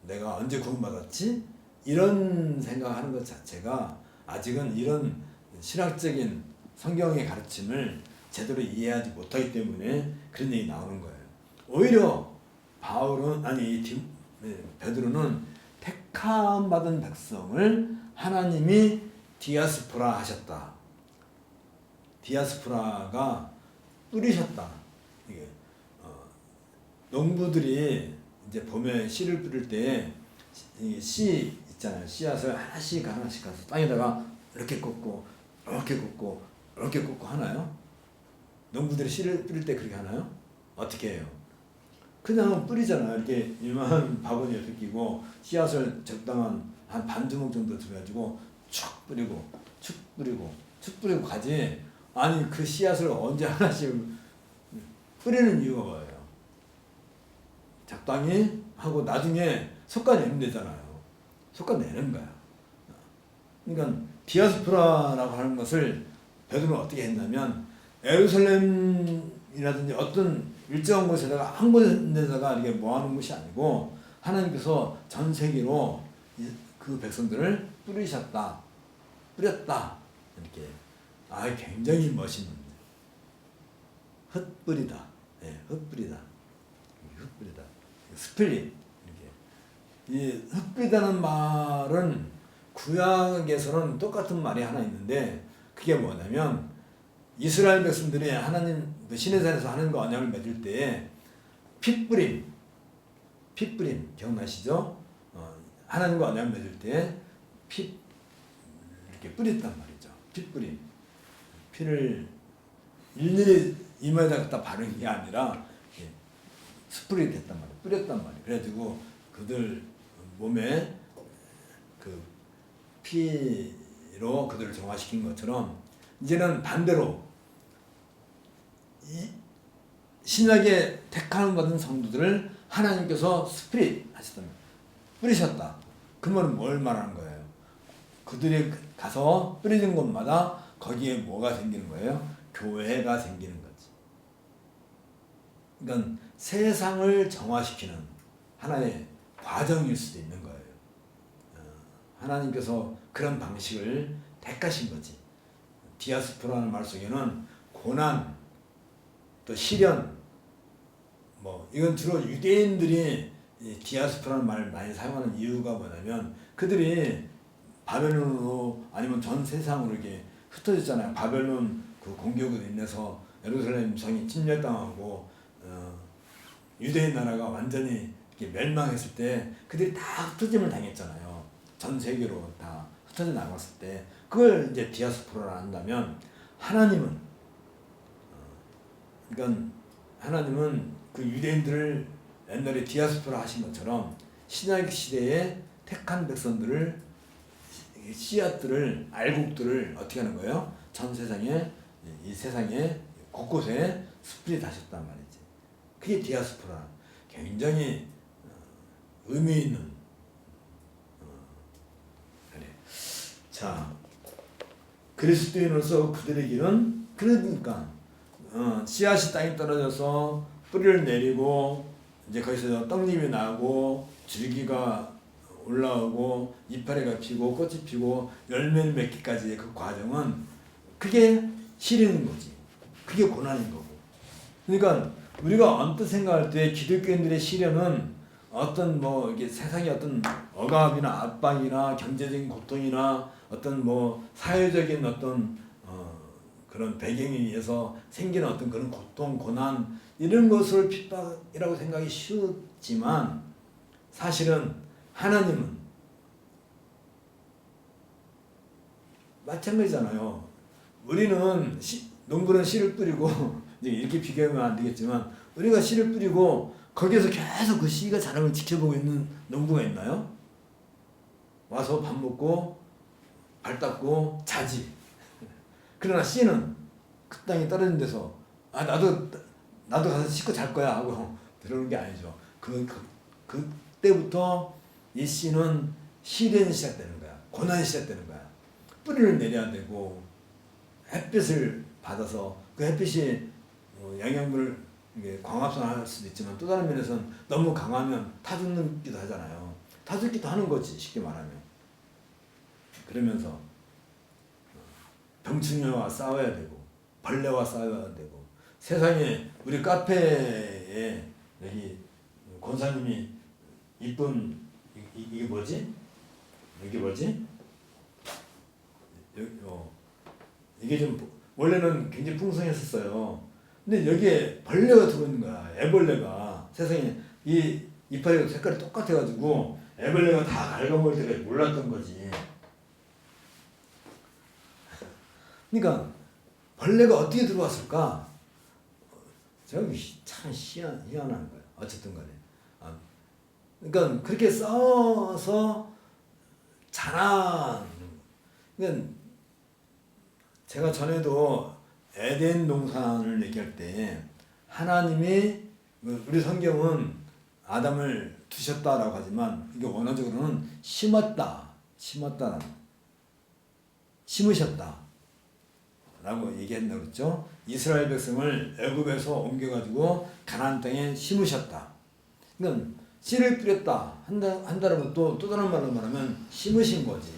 내가 언제 구원받았지? 이런 생각하는 것 자체가 아직은 이런 신학적인 성경의 가르침을 제대로 이해하지 못하기 때문에 그런 얘기 나오는 거예요. 오히려 베드로는 택함 받은 백성을 하나님이 디아스포라 하셨다. 디아스포라가 뿌리셨다. 이게 농부들이 이제 봄에 씨를 뿌릴 때 씨 있잖아요. 씨앗을 하나씩 가서 땅에다가 이렇게 꽂고 이렇게 꽂고 이렇게 꽂고 하나요? 농부들이 씨를 뿌릴 때 그렇게 하나요? 어떻게 해요? 그냥 뿌리잖아요. 이렇게 이만 바구니에 끼고 씨앗을 적당한 한 반 주먹 정도 들어가지고 축 뿌리고 가지. 아니 그 씨앗을 언제 하나씩 뿌리는 이유가 뭐예요? 적당히 하고 나중에 솎아내면 되잖아요. 솎아내는 거야. 그러니까 디아스포라라고 하는 것을 베드로는 어떻게 했냐면 예루살렘이라든지 어떤 일정한 곳에다가 한 곳에다가 이렇게 모아놓은 것이 아니고 하나님께서 전 세계로 그 백성들을 뿌렸다. 이렇게 굉장히 멋있는 흩뿌리다. 흩뿌리다. 스플릿. 이 흩뿌리다는 말은 구약에서는 똑같은 말이 하나 있는데 그게 뭐냐면 이스라엘 백성들이 하나님 시내산에서 하나님과 언약을 맺을 때 핏뿌림 기억나시죠? 하나님과 언약을 맺을 때 피 이렇게 뿌렸단 말이죠. 핏뿌림. 피를 일일이 이마에다 갖다 바른 게 아니라 스프레이 됐단 말이에요. 뿌렸단 말이에요. 그래가지고 그들 몸에 그 피로 그들을 정화시킨 것처럼 이제는 반대로 이 신약에 택함을 받은 성도들을 하나님께서 스피릿 하셨다면 뿌리셨다. 그 말은 뭘 말하는 거예요? 그들이 가서 뿌리는 곳마다 거기에 뭐가 생기는 거예요? 교회가 생기는 거지. 그러니까 세상을 정화시키는 하나의 과정일 수도 있는 거예요. 하나님께서 그런 방식을 택하신 거지. 디아스포라는 말 속에는 고난, 또 시련, 뭐 이건 주로 유대인들이 이 디아스포라는 말을 많이 사용하는 이유가 뭐냐면 그들이 바벨론으로 아니면 전 세상으로 이렇게 흩어졌잖아요. 바벨론 그 공격으로 인해서 예루살렘 성이 침략당하고 유대인 나라가 완전히 이렇게 멸망했을 때 그들이 다 흩어짐을 당했잖아요. 전 세계로 다 흩어져 나갔을 때 그걸 이제 디아스포라라 한다면 하나님은 그러니까 하나님은 그 유대인들을 옛날에 디아스포라 하신 것처럼 신약 시대에 택한 백성들을 씨앗들을 알곡들을 어떻게 하는 거예요? 전 세상에 이 세상에 곳곳에 스프레드 하셨단 말이지. 그게 디아스포라. 굉장히 의미 있는 그래. 자, 그리스도인으로서 그들의 길은 그러니까 씨앗이 땅에 떨어져서 뿌리를 내리고 이제 거기서 떡잎이 나고 줄기가 올라오고 이파리가 피고 꽃이 피고 열매를 맺기까지의 그 과정은 그게 시련인 거지. 그게 고난인 거고. 그러니까 우리가 언뜻 생각할 때 기독교인들의 시련은 어떤 뭐 이게 세상의 어떤 억압이나 압박이나 경제적인 고통이나 어떤 뭐 사회적인 어떤 그런 배경에 의해서 생기는 어떤 그런 고통, 고난 이런 것을 핍박이라고 생각이 쉬웠지만 사실은 하나님은 마찬가지잖아요. 우리는 농부는 씨를 뿌리고 이제 이렇게 비교하면 안 되겠지만 우리가 씨를 뿌리고 거기에서 계속 그 씨가 자라는 걸 지켜보고 있는 농부가 있나요? 와서 밥 먹고 발 닦고 자지. 그러나 씨는 그 땅에 떨어진 데서 나도 가서 씻고 잘 거야 하고 들어오는 게 아니죠. 그때부터 이 씨는 시련이 시작되는 거야. 고난이 시작되는 거야. 뿌리를 내려야 되고 햇빛을 받아서 그 햇빛이 영양분을 광합성할 수도 있지만 또 다른 면에서는 너무 강하면 타 죽기도 하잖아요. 타 죽기도 하는 거지 쉽게 말하면. 그러면서 병충해와 싸워야 되고 벌레와 싸워야 되고 세상에 우리 카페에 여기 권사님이 이쁜 이게 뭐지? 이게 뭐지? 이게 좀 원래는 굉장히 풍성했었어요. 근데 여기에 벌레가 들어오는 거야. 애벌레가 세상에 이 이파리가 색깔이 똑같아가지고 애벌레가 다 갉아먹을 때가 몰랐던 거지. 그러니까 벌레가 어떻게 들어왔을까? 저기 참 희한한 거예요. 어쨌든 간에. 그러니까 그렇게 싸워서 자란. 그러니까 제가 전에도 에덴 동산을 얘기할 때 하나님이 우리 성경은 아담을 두셨다라고 하지만 이게 원어적으로는 심으셨다 라고 얘기한다고 그랬죠. 이스라엘 백성을 애굽에서 옮겨가지고 가나안 땅에 심으셨다. 그러니까 씨를 뿌렸다 한다는 것도 또 다른 말로 말하면 심으신 거지.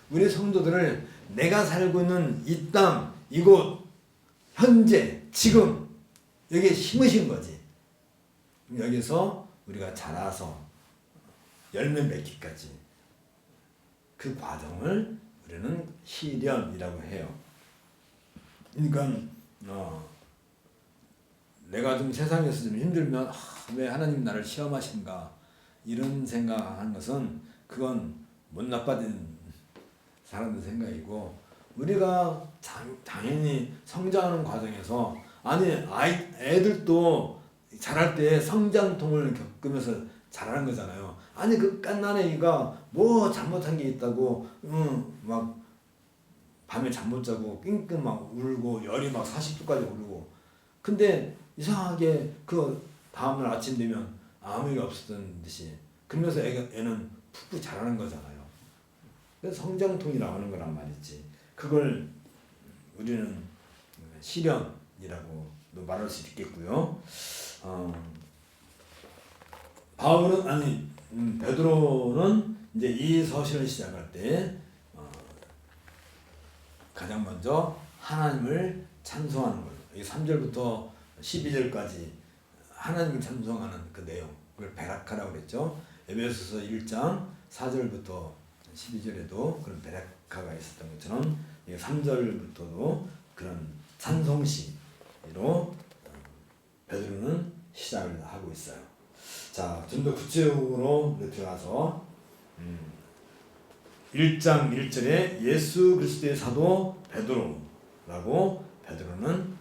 우리 성도들을 내가 살고 있는 이 땅, 이곳, 현재, 지금 여기에 심으신 거지. 여기서 우리가 자라서 열매 맺기까지 그 과정을 우리는 시련이라고 해요. 그러니까 내가 좀 세상에서 좀 힘들면 왜 하나님 나를 시험하신가 이런 생각하는 것은 그건 못 나빠진 사람들 생각이고 우리가 당연히 성장하는 과정에서 애들도 자랄 때 성장통을 겪으면서 자라는 거잖아요. 그 갓난 애기가 뭐 잘못한 게 있다고 막 밤에 잠 못 자고 끙끙 막 울고 열이 막 40도까지 오르고 근데 이상하게 그 다음날 아침 되면 아무 일 없었던 듯이 그러면서 애는 푹푹 자라는 거잖아요. 그래서 성장통이라고 하는 거란 말이지. 그걸 우리는 시련이라고 말할 수 있겠고요. 베드로는 이제 이 서신을 시작할 때 가장 먼저 하나님을 찬송하는 거예요. 3절부터 12절까지 하나님을 찬송하는 그 내용, 그걸 베라카라고 그랬죠. 에베소서 1장 4절부터 12절에도 그런 베라카가 있었던 것처럼 3절부터도 그런 찬송시로 베드로는 시작을 하고 있어요. 자, 좀 더 구체적으로 들어가서 1장 1절에 예수 그리스도의 사도 베드로라고 베드로는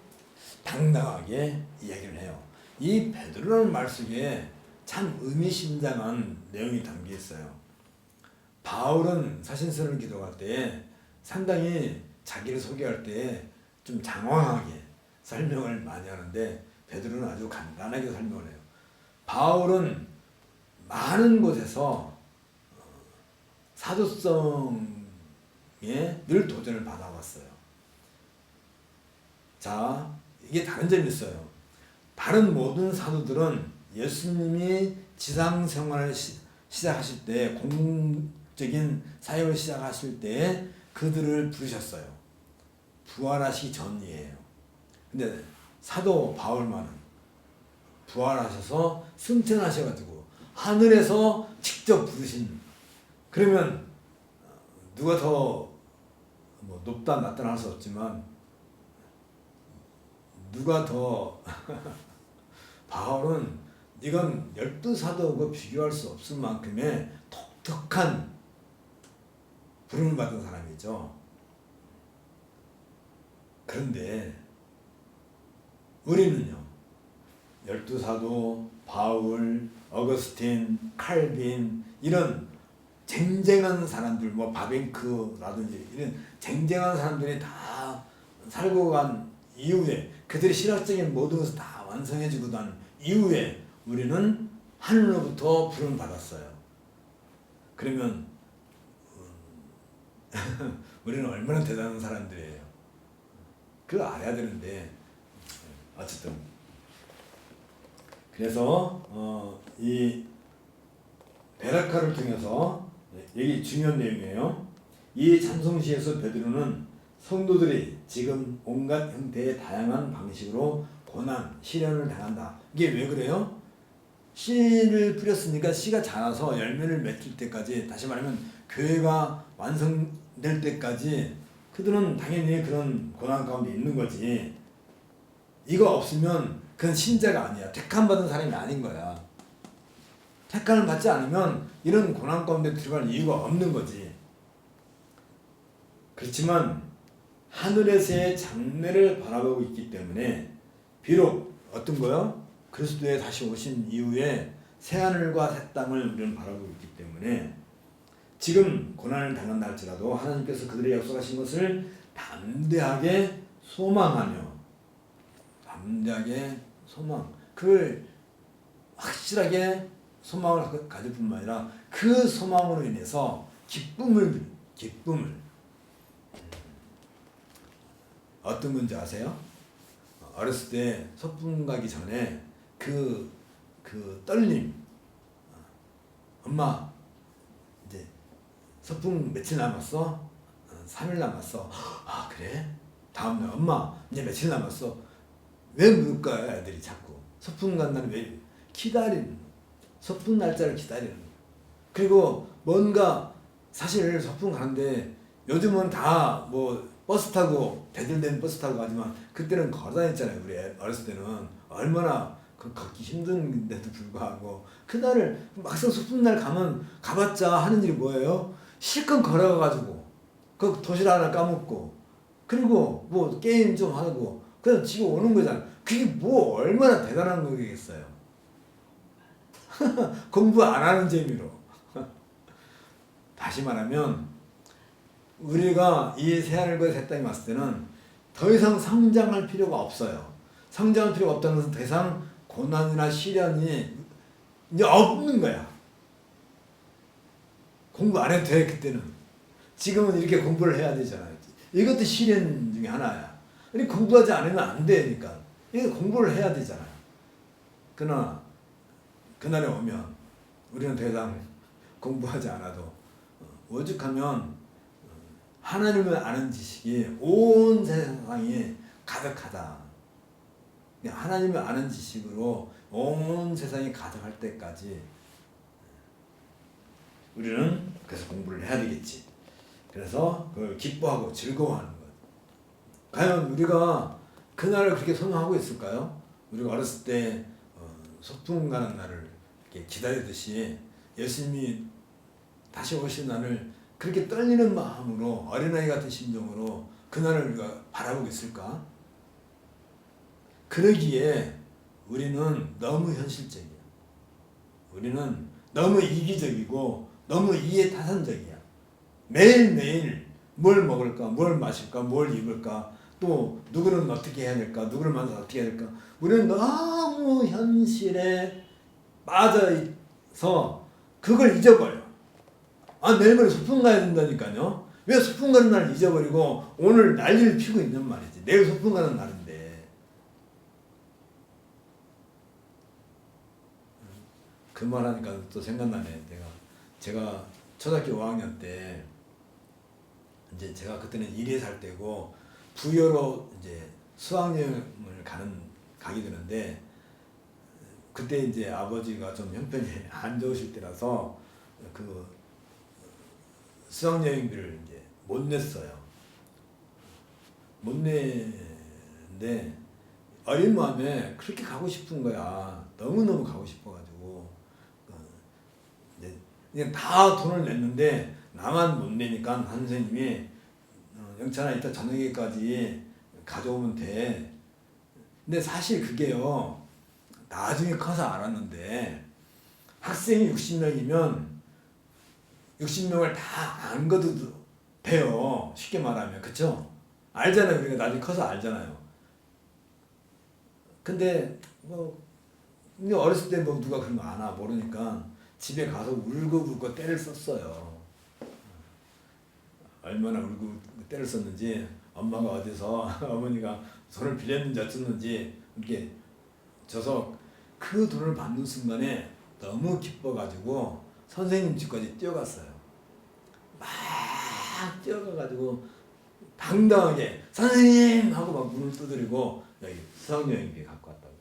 당당하게 이야기를 해요. 이 베드로라는 말 속에 참 의미심장한 내용이 담겨 있어요. 바울은 사신서를 기록할 때 상당히 자기를 소개할 때 좀 장황하게 설명을 많이 하는데 베드로는 아주 간단하게 설명을 해요. 바울은 많은 곳에서 사도성에 늘 도전을 받아왔어요. 자, 이게 다른 점이 있어요. 다른 모든 사도들은 예수님이 지상 생활을 시작하실 때, 공적인 사역을 시작하실 때 그들을 부르셨어요. 부활하시기 전이에요. 근데 사도 바울만은 부활하셔서 승천하셔가지고 하늘에서 직접 부르신, 그러면 누가 더 높다 낮다는 할 수 없지만 누가 더 바울은 이건 12사도하고 비교할 수 없을 만큼의 독특한 부름을 받은 사람이죠. 그런데 우리는요, 12사도, 바울, 어거스틴, 칼빈 이런 쟁쟁한 사람들, 바벤크라든지 이런 쟁쟁한 사람들이 다 살고 간 이후에, 그들이 신학적인 모든 것을 다 완성해주고 난 이후에 우리는 하늘로부터 부름을 받았어요. 그러면 우리는 얼마나 대단한 사람들이에요. 그걸 알아야 되는데 어쨌든 그래서 이 베라카를 통해서 여기 중요한 내용이에요. 이 찬송시에서 베드로는 성도들이 지금 온갖 형태의 다양한 방식으로 고난, 시련을 당한다. 이게 왜 그래요? 씨를 뿌렸으니까 씨가 자라서 열매를 맺을 때까지, 다시 말하면 교회가 완성될 때까지 그들은 당연히 그런 고난 가운데 있는 거지. 이거 없으면 그건 신자가 아니야. 택함 받은 사람이 아닌 거야. 택함을 받지 않으면 이런 고난 가운데 들어갈 이유가 없는 거지. 그렇지만 하늘에서의 장래를 바라보고 있기 때문에, 비록 어떤 거요? 그리스도의 다시 오신 이후에 새하늘과 새 땅을 우리는 바라보고 있기 때문에 지금 고난을 당한다 할지라도 하나님께서 그들의 약속하신 것을 담대하게 소망하며, 담대하게 소망, 그걸 확실하게 소망을 가질 뿐만 아니라 그 소망으로 인해서 기쁨을 어떤 건지 아세요? 어렸을 때 소풍 가기 전에 그 떨림, 엄마 이제 소풍 며칠 남았어? 3일 남았어. 아 그래? 다음날 엄마 이제 며칠 남았어? 왜 묻을까? 애들이 자꾸 소풍 간다는 왜 기다리는, 소풍 날짜를 기다리는. 그리고 뭔가 사실 소풍 가는데 요즘은 다 버스 타고, 대절된 버스 타고 가지만 그때는 걸어 다녔잖아요. 우리 어렸을 때는 얼마나 걷기 힘든데도 불구하고 그날을 막상 소풍 날 가봤자 하는 일이 뭐예요? 실컷 걸어가가지고 그 도시락 하나 까먹고, 그리고 게임 좀 하고 그냥 집에 오는 거잖아. 그게 얼마나 대단한 거겠어요. 공부 안 하는 재미로. 다시 말하면 우리가 이 새하늘과 새 땅에 왔을 때는 더 이상 성장할 필요가 없어요. 성장할 필요가 없다는 것은 더 이상 고난이나 시련이 이제 없는 거야. 공부 안 해도 돼. 그때는. 지금은 이렇게 공부를 해야 되잖아요. 이것도 시련 중에 하나야. 공부하지 않으면 안 되니까. 이거 공부를 해야 되잖아요. 그러나 그날에 오면 우리는 더 이상 공부하지 않아도 오죽하면 하나님을 아는 지식이 온 세상에 가득하다. 하나님을 아는 지식으로 온 세상이 가득할 때까지 우리는 그래서 공부를 해야 되겠지. 그래서 그걸 기뻐하고 즐거워하는 것. 과연 우리가 그날을 그렇게 소망하고 있을까요? 우리가 어렸을 때 소풍 가는 날을 이렇게 기다리듯이 예수님이 다시 오신 날을 그렇게 떨리는 마음으로 어린아이 같은 심정으로 그날을 우리가 바라보고 있을까? 그러기에 우리는 너무 현실적이야. 우리는 너무 이기적이고 너무 이해타산적이야. 매일매일 뭘 먹을까, 뭘 마실까, 뭘 입을까, 또 누구는 어떻게 해야 될까, 누구를 만나서 어떻게 해야 될까. 우리는 너무 현실에 빠져서 그걸 잊어버려. 내일 모레 소풍 가야 된다니까요. 왜 소풍 가는 날 잊어버리고 오늘 난리를 피고 있는 말이지. 내일 소풍 가는 날인데. 그 말하니까 또 생각나네. 제가 초등학교 5학년 때 이제 제가 그때는 일에 살 때고 부여로 이제 수학여행을 가게 되는데 그때 이제 아버지가 좀 형편이 안 좋으실 때라서 그 수학여행비를 이제 못 냈어요. 못 내는데 어린 마음에 그렇게 가고 싶은 거야. 너무너무 가고 싶어가지고 이제 그냥 다 돈을 냈는데 나만 못 내니까 선생님이 영찬아 이따 저녁에까지 가져오면 돼. 근데 사실 그게요. 나중에 커서 알았는데 학생이 60명이면 60명을 다 안 거도 돼요. 쉽게 말하면. 그쵸? 알잖아요. 우리가 나중에 커서 알잖아요. 근데 어렸을 때 누가 그런 거 아나 모르니까 집에 가서 울고 때를 썼어요. 얼마나 울고 때를 썼는지 엄마가 어디서 어머니가 돈을 빌렸는지 어쩌는지 이렇게 줘서 그 돈을 받는 순간에 너무 기뻐가지고 선생님 집까지 뛰어갔어요. 막 뛰어가가지고 당당하게 선생님 하고 막 문을 두드리고 여기 수학여행비 갖고 왔다고.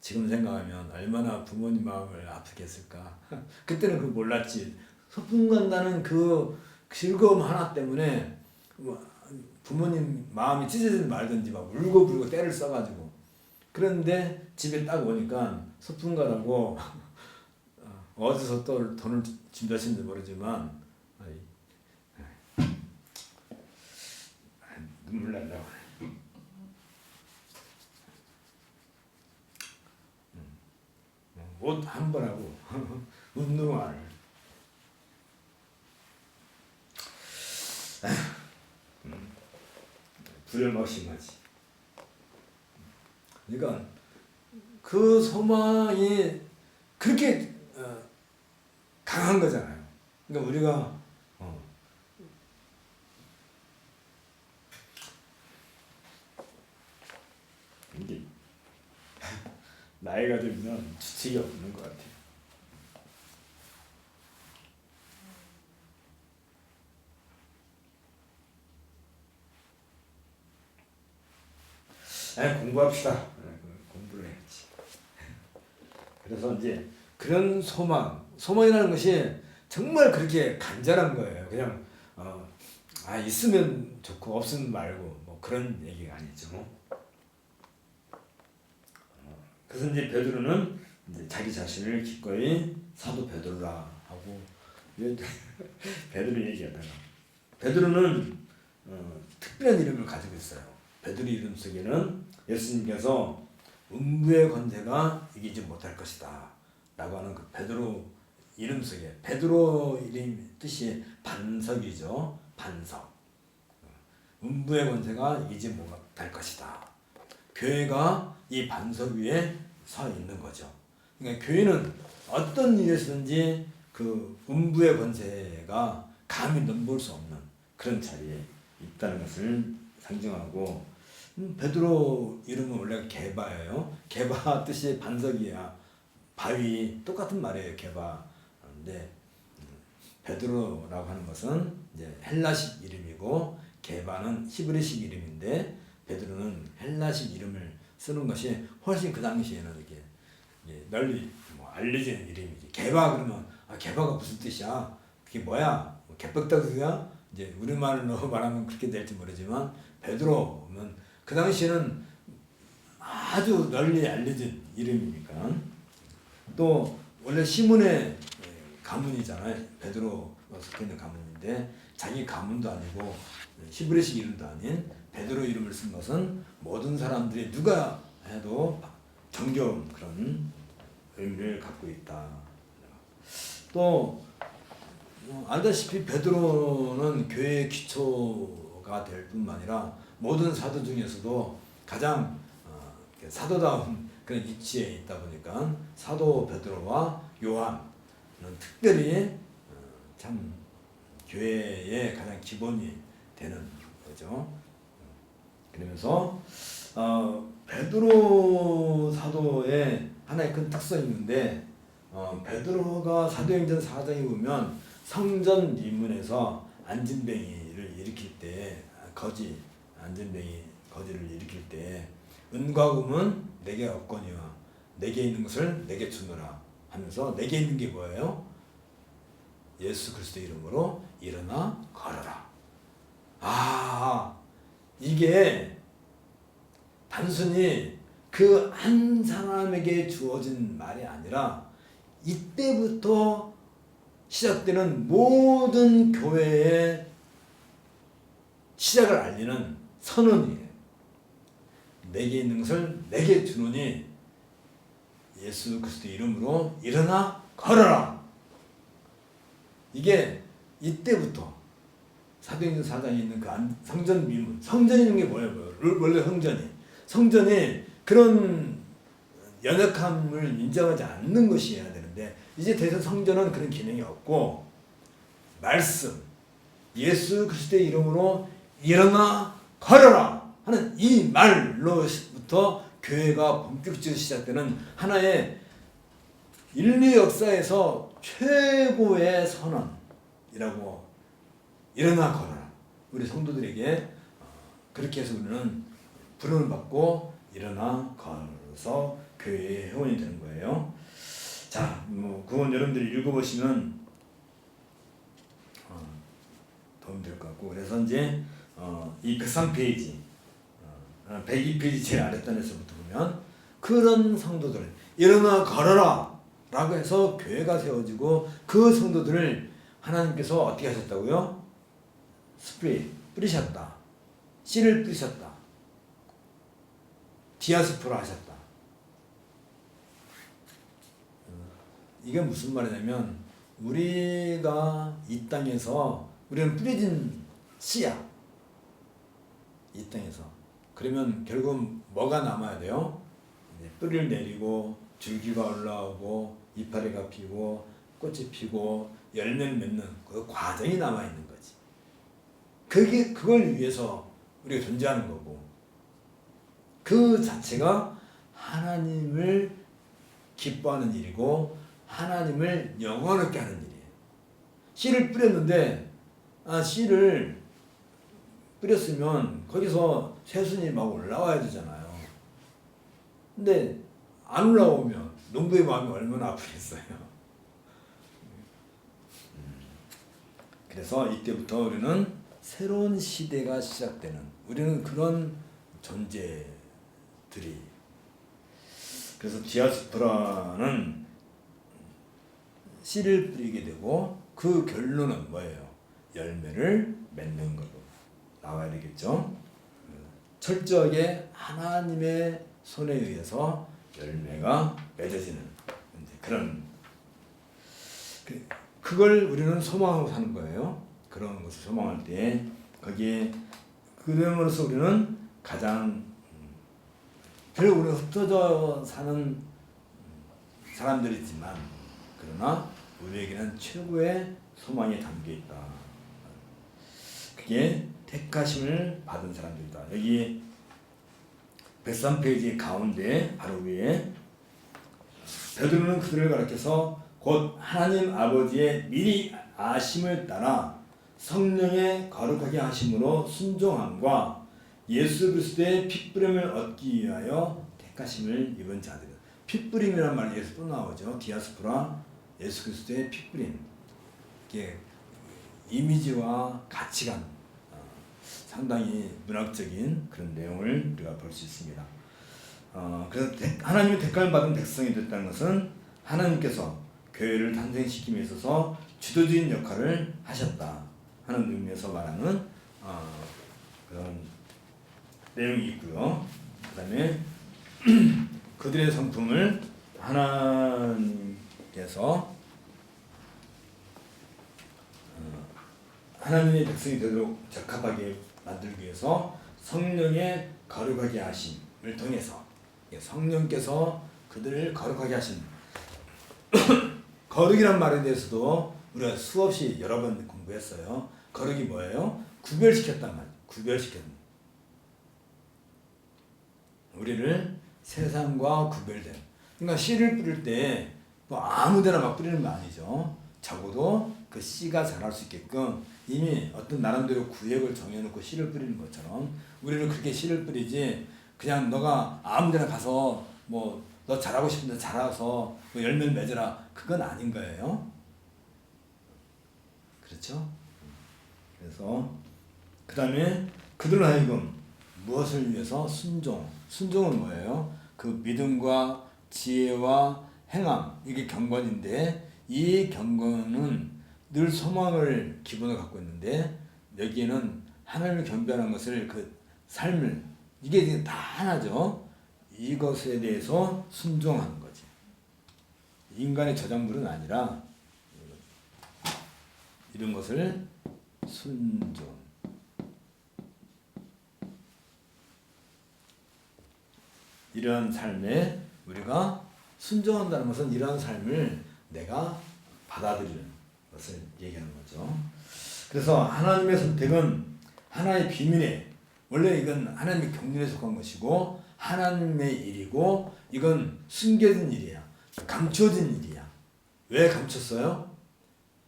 지금 생각하면 얼마나 부모님 마음을 아프게 했을까. 그때는 그걸 몰랐지. 소풍 간다는 그 즐거움 하나 때문에 부모님 마음이 찢어지든 말든지 막 울고 때를 써가지고. 그런데 집에 딱 오니까 소풍 가라고 어디서 또 돈을 준비하시는지 모르지만 눈물 날라고. 옷 한 번 하고 운동화를 불효망심하지. 그러니까 그 소망이 그렇게 강한 거잖아요. 그러니까 우리가 이게 나이가 들면 주책이 없는 것 같아요. 공부합시다. 공부를 해야지. 그래서 이제 그런 소망이라는 것이 정말 그렇게 간절한 거예요. 그냥 있으면 좋고 없으면 말고 뭐 그런 얘기가 아니죠. 그래서 이제 베드로는 이제 자기 자신을 기꺼이 사도 베드로라 하고 베드로 얘기하다가 베드로는 특별한 이름을 가지고 있어요. 베드로 이름 속에는 예수님께서 음부의 권세가 이기지 못할 것이다 라고 하는 그 베드로 이름 속에 베드로 이름 뜻이 반석이죠. 반석. 음부의 권세가 이기지 못할 것이다. 교회가 이 반석 위에 서 있는 거죠. 그러니까 교회는 어떤 일에서든지 그 음부의 권세가 감히 넘볼 수 없는 그런 자리에 있다는 것을 상징하고 베드로 이름은 원래 게바예요. 게바 뜻이 반석이야. 바위 똑같은 말이에요. 게바인데 베드로라고 하는 것은 이제 헬라식 이름이고 게바는 히브리식 이름인데 베드로는 헬라식 이름을 쓰는 것이 훨씬 그 당시에는 이렇게 널리 알려진 이름이지. 게바 그러면 게바가 무슨 뜻이야? 그게 뭐야? 개뻑떡이야? 이제 우리말로 말하면 그렇게 될지 모르지만 베드로는 그 당시에는 아주 널리 알려진 이름이니까. 또 원래 시몬의 가문이잖아요. 베드로가 속해 있는 가문인데 자기 가문도 아니고 히브리식 이름도 아닌 베드로 이름을 쓴 것은 모든 사람들이 누가 해도 정겨운 그런 의미를 갖고 있다. 또 알다시피 베드로는 교회의 기초가 될 뿐만 아니라 모든 사도 중에서도 가장 사도다운 그런 위치에 있다 보니까 사도 베드로와 요한은 특별히 참 교회의 가장 기본이 되는 거죠. 그러면서 베드로 사도의 하나의 큰 특성이 있는데 베드로가 사도행전 4장에 보면 성전 미문에서 안진뱅이를 일으킬 때 안진뱅이 거지를 일으킬 때 은과 금은 내게 없거니와 내게 있는 것을 내게 주노라 하면서 내게 있는 게 뭐예요? 예수 그리스도 이름으로 일어나 걸어라. 이게 단순히 그 한 사람에게 주어진 말이 아니라 이때부터 시작되는 모든 교회의 시작을 알리는 선언이에요. 내게 있는 것을 내게 주노니 예수 그리스도 이름으로 일어나 걸어라. 이게 이때부터 사도행전 4장에 있는 그 성전 미문, 성전이 있는 게 뭐예요? 원래 성전이 그런 연약함을 인정하지 않는 것이어야 되는데 이제 더 이상 성전은 그런 기능이 없고 말씀, 예수 그리스도의 이름으로 일어나 걸어라 하는 이 말로부터 교회가 본격적으로 시작되는 하나의 인류 역사에서 최고의 선언이라고 일어나 걸어라. 우리 성도들에게 그렇게 해서 우리는 부름을 받고 일어나 걸어서 교회의 회원이 되는 거예요. 자, 그건 여러분들이 읽어보시면 도움이 될 것 같고, 그래서 이제 이 103페이지, 102페이지 제일 아랫단에서부터 보면 그런 성도들 일어나 걸어라 라고 해서 교회가 세워지고 그 성도들을 하나님께서 어떻게 하셨다고요? 스프레이 뿌리셨다. 씨를 뿌리셨다. 디아스포라 하셨다. 이게 무슨 말이냐면 우리가 이 땅에서 우리는 뿌려진 씨야. 이 땅에서. 그러면 결국 뭐가 남아야 돼요? 뿌리를 내리고 줄기가 올라오고 이파리가 피고 꽃이 피고 열매를 맺는 그 과정이 남아있는 거지. 그걸 위해서 우리가 존재하는 거고 그 자체가 하나님을 기뻐하는 일이고 하나님을 영원하게 하는 일이에요. 씨를 뿌렸는데 씨를 뿌렸으면 거기서 새순이 막 올라와야 되잖아요. 근데 안 올라오면 농부의 마음이 얼마나 아프겠어요. 그래서 이때부터 우리는 새로운 시대가 시작되는 우리는 그런 존재들이 그래서 디아스포라는 씨를 뿌리게 되고 그 결론은 뭐예요? 열매를 맺는 걸로 나와야 되겠죠. 철저하게 하나님의 손에 의해서 열매가 맺어지는 그런 그걸 우리는 소망하고 사는 거예요. 그런 것을 소망할 때 거기에 그럼으로써 우리는 가장 결국 우리가 흩어져 사는 사람들이지만 그러나 우리에게는 최고의 소망이 담겨 있다. 그게 택하심을 받은 사람들이다. 여기 103페이지 가운데 바로 위에 베드로는 그들을 가르쳐서 곧 하나님 아버지의 미리 아심을 따라 성령의 거룩하게 하심으로 순종함과 예수 그리스도의 핏부림을 얻기 위하여 택하심을 입은 자들. 핏부림이란 말이 여기서 또 나오죠. 디아스포라, 예수 그리스도의 핏부림. 이게 이미지와 가치관, 상당히 문학적인 그런 내용을 우리가 볼 수 있습니다. 그래서 하나님의 택함을 받은 백성이 됐다는 것은 하나님께서 교회를 탄생시킴에 있어서 주도적인 역할을 하셨다 하는 의미에서 말하는 그런 내용이 있고요. 그 다음에 그들의 성품을 하나님께서 하나님의 백성이 되도록 적합하게 만들기 위해서 성령의 거룩하게 하심을 통해서 성령께서 그들을 거룩하게 하신 거룩이란 말에 대해서도 우리가 수없이 여러 번 공부했어요. 거룩이 뭐예요? 구별시켰단 말이에요. 구별시켰다. 우리를 세상과 구별된. 그러니까 씨를 뿌릴 때 뭐 아무데나 막 뿌리는 거 아니죠. 적어도 그 씨가 자랄 수 있게끔 이미 어떤 나름대로 구획을 정해놓고 씨를 뿌리는 것처럼 우리는 그렇게 씨를 뿌리지 그냥 너가 아무데나 가서 뭐 너 잘하고 싶은데 자라서 뭐 열매를 맺어라 그건 아닌 거예요. 그렇죠? 그래서 그 다음에 그들로 하여금 무엇을 위해서 순종은 뭐예요? 그 믿음과 지혜와 행함 이게 경건인데 이 경건은 늘 소망을 기본으로 갖고 있는데 여기에는 하나님을 경배하는 것을 그 삶을 이게 다 하나죠. 이것에 대해서 순종하는 거지. 인간의 저작물은 아니라 이런 것을 순종. 이러한 삶에 우리가 순종한다는 것은 이러한 삶을 내가 받아들이는 것을 얘기하는 거죠. 그래서 하나님의 선택은 하나의 비밀에 원래 이건 하나님의 경륜에 속한 것이고 하나님의 일이고 이건 숨겨진 일이야. 감춰진 일이야. 왜 감췄어요?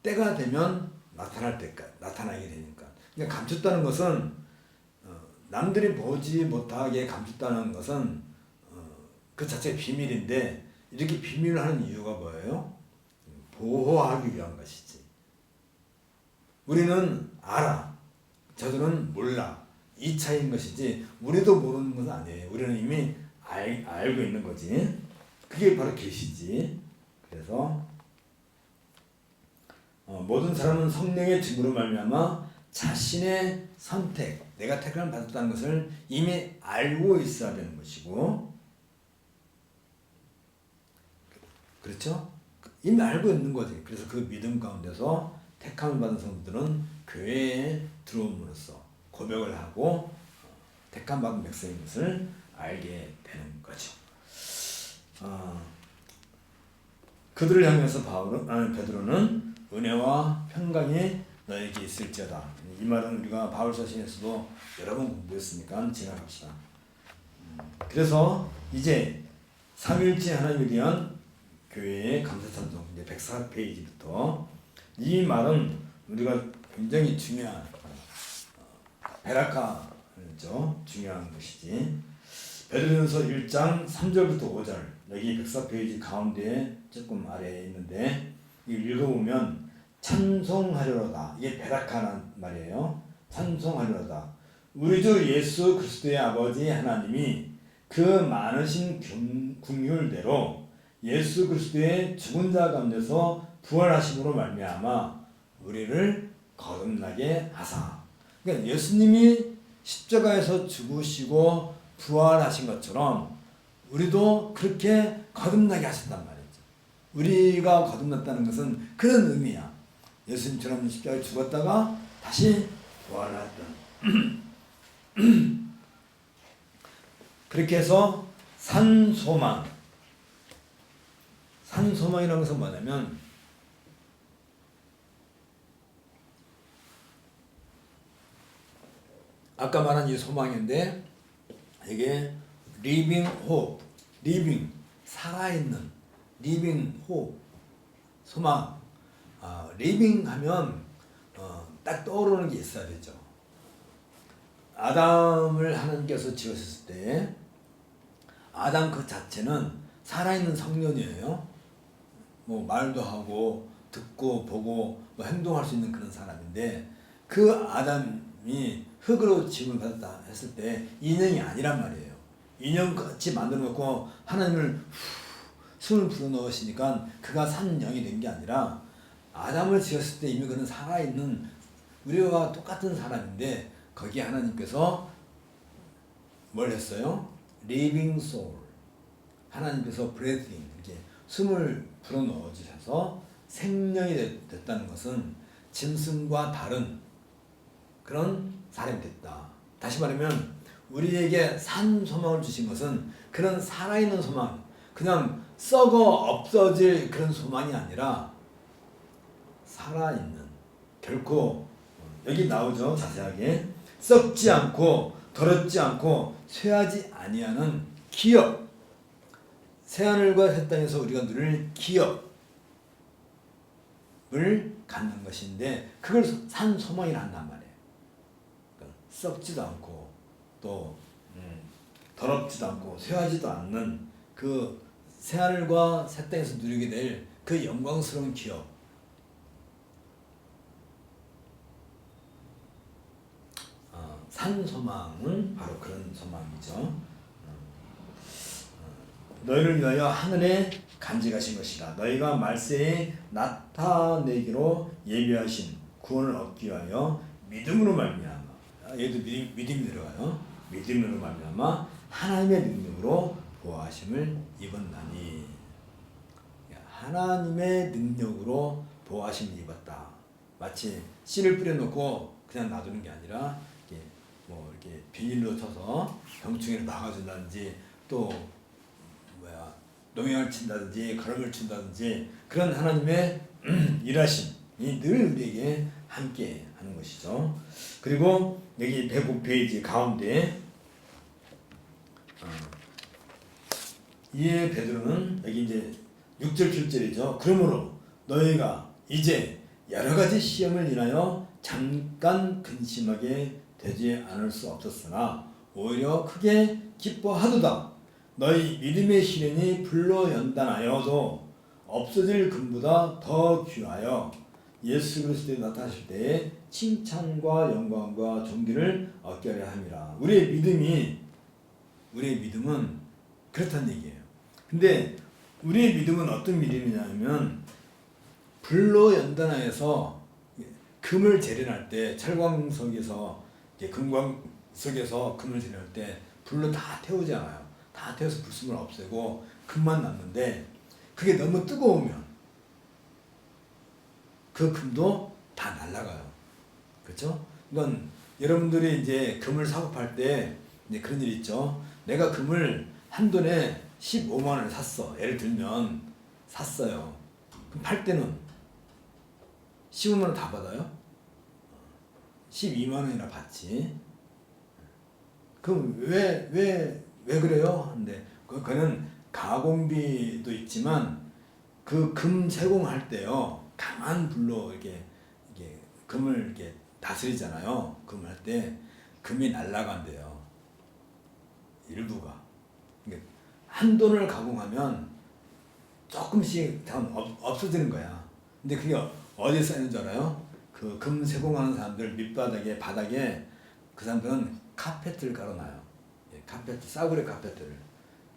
때가 되면 나타나게 되니까. 그러니까 감췄다는 것은 남들이 보지 못하게 감췄다는 것은 그 자체가 비밀인데 이렇게 비밀을 하는 이유가 뭐예요? 보호하기 위한 것이지. 우리는 알아. 저들은 몰라. 이 차이인 것이지 우리도 모르는 것은 아니에요. 우리는 이미 알고 있는 거지. 그게 바로 계시지. 그래서 모든 사람은 성령의 증거로 말미암아 자신의 선택, 내가 택함을 받았다는 것을 이미 알고 있어야 되는 것이고 그렇죠? 이미 알고 있는 거지. 그래서 그 믿음 가운데서 택함을 받은 성도들은 교회에 들어옴으로써 고백을 하고 택함 받은 백성인 것을 알게 되는 거죠. 그들을 향해서 베드로는 은혜와 평강이 너에게 있을지어다. 이 말은 우리가 바울 서신에서도 여러 번 공부했으니까 지나갑시다. 그래서 이제 삼위일체 하나님에 대한 교회의 감사찬송 이제 104페이지부터 이 말은 우리가 굉장히 중요한 베라카죠. 중요한 것이지. 베드로전서 1장 3절부터 5절 여기 104페이지 가운데 조금 아래에 있는데 읽어보면 찬송하려다 이게 베라카란 말이에요. 찬송하려다 우리 주 예수 그리스도의 아버지 하나님이 그 많으신 긍휼대로 예수 그리스도의 죽은 자 가운데서 부활하심으로 말미암아 우리를 거듭나게 하사. 그러니까 예수님이 십자가에서 죽으시고 부활하신 것처럼 우리도 그렇게 거듭나게 하셨단 말이죠. 우리가 거듭났다는 것은 그런 의미야. 예수님처럼 십자가에 죽었다가 다시 부활했던. 그렇게 해서 산소망이라는 것은 뭐냐면 아까 말한 이 소망인데 이게 living hope, living 살아있는 living hope 소망. living 하면 딱 떠오르는 게 있어야 되죠. 아담을 하나님께서 지으셨을 때 아담 그 자체는 살아있는 성년이에요. 뭐 말도 하고 듣고 보고 뭐 행동할 수 있는 그런 사람인데 그 아담이 흙으로 지음을 받았다 했을 때 인형이 아니란 말이에요. 인형같이 만들어 놓고 하나님을 숨을 불어넣으시니까 그가 산 영이 된 게 아니라 아담을 지었을 때 이미 그는 살아있는 우리와 똑같은 사람인데 거기에 하나님께서 뭘 했어요? Living soul. 하나님께서 breathing, 이렇게 숨을 불어넣어 주셔서 생명이 됐다는 것은 짐승과 다른 그런 사람이 됐다. 다시 말하면 우리에게 산 소망을 주신 것은 그런 살아있는 소망, 그냥 썩어 없어질 그런 소망이 아니라 살아있는, 결코 여기 나오죠, 자세하게 썩지 않고 더럽지 않고 쇠하지 아니하는 기업, 새하늘과 새 땅에서 우리가 누릴 기업을 갖는 것인데 그걸 산 소망이라 한단 말이에요. 그러니까 썩지도 않고 또 더럽지도 않고 쇠하지도 않는 그 새하늘과 새 땅에서 누리게 될 그 영광스러운 기업, 산 소망은 바로 그런 소망이죠. 너희를 위하여 하늘에 간직하신 것이라. 너희가 말세에 나타내기로 예비하신 구원을 얻기 위하여 믿음으로 말미암아. 얘도 믿음이 들어가요. 믿음으로 말미암아 하나님의 능력으로 보호하심을 입었나니. 하나님의 능력으로 보호하심을 입었다. 마치 씨를 뿌려놓고 그냥 놔두는 게 아니라 이렇게 뭐 이렇게 비닐로 쳐서 병충해를 막아준다든지 또 농약을 친다든지 거름을 친다든지 그런 하나님의 일하심이 늘 우리에게 함께 하는 것이죠. 그리고 여기 105페이지 가운데 이에 베드로는 여기 이제 6절 7절이죠. 그러므로 너희가 이제 여러 가지 시험을 인하여 잠깐 근심하게 되지 않을 수 없었으나 오히려 크게 기뻐하도다. 너희 믿음의 시련이 불로 연단하여도 없어질 금보다 더 귀하여 예수 그리스도에 나타나실 때에 칭찬과 영광과 존귀를 얻게 하려 함이라. 우리의 믿음은 그렇다는 얘기예요. 근데 우리의 믿음은 어떤 믿음이냐면 불로 연단하여서 금을 재련할 때 철광석에서 금광석에서 금을 재련할 때 불로 다 태우잖아요. 다 태워서 불순물 없애고 금만 남는데 그게 너무 뜨거우면 그 금도 다 날아가요. 그렇죠? 이건 여러분들이 이제 금을 사고 팔 때 이제 그런 일 있죠. 내가 금을 한 돈에 15만 원을 샀어. 예를 들면 샀어요. 그럼 팔 때는 15만 원 다 받아요? 12만 원이나 받지. 그럼 왜 그래요? 근데 그거는 가공비도 있지만 그 금 세공할 때요 강한 불로 이렇게 금을 이렇게 다스리잖아요. 금을 할 때 금이 날아간대요. 일부가. 그러니까 한 돈을 가공하면 조금씩 다 없어지는 거야. 근데 그게 어디에 쌓이는 줄 알아요? 그 금 세공하는 사람들 밑바닥에 바닥에 그 사람들은 카페트를 깔아놔요. 카페트, 싸구려 카페트를.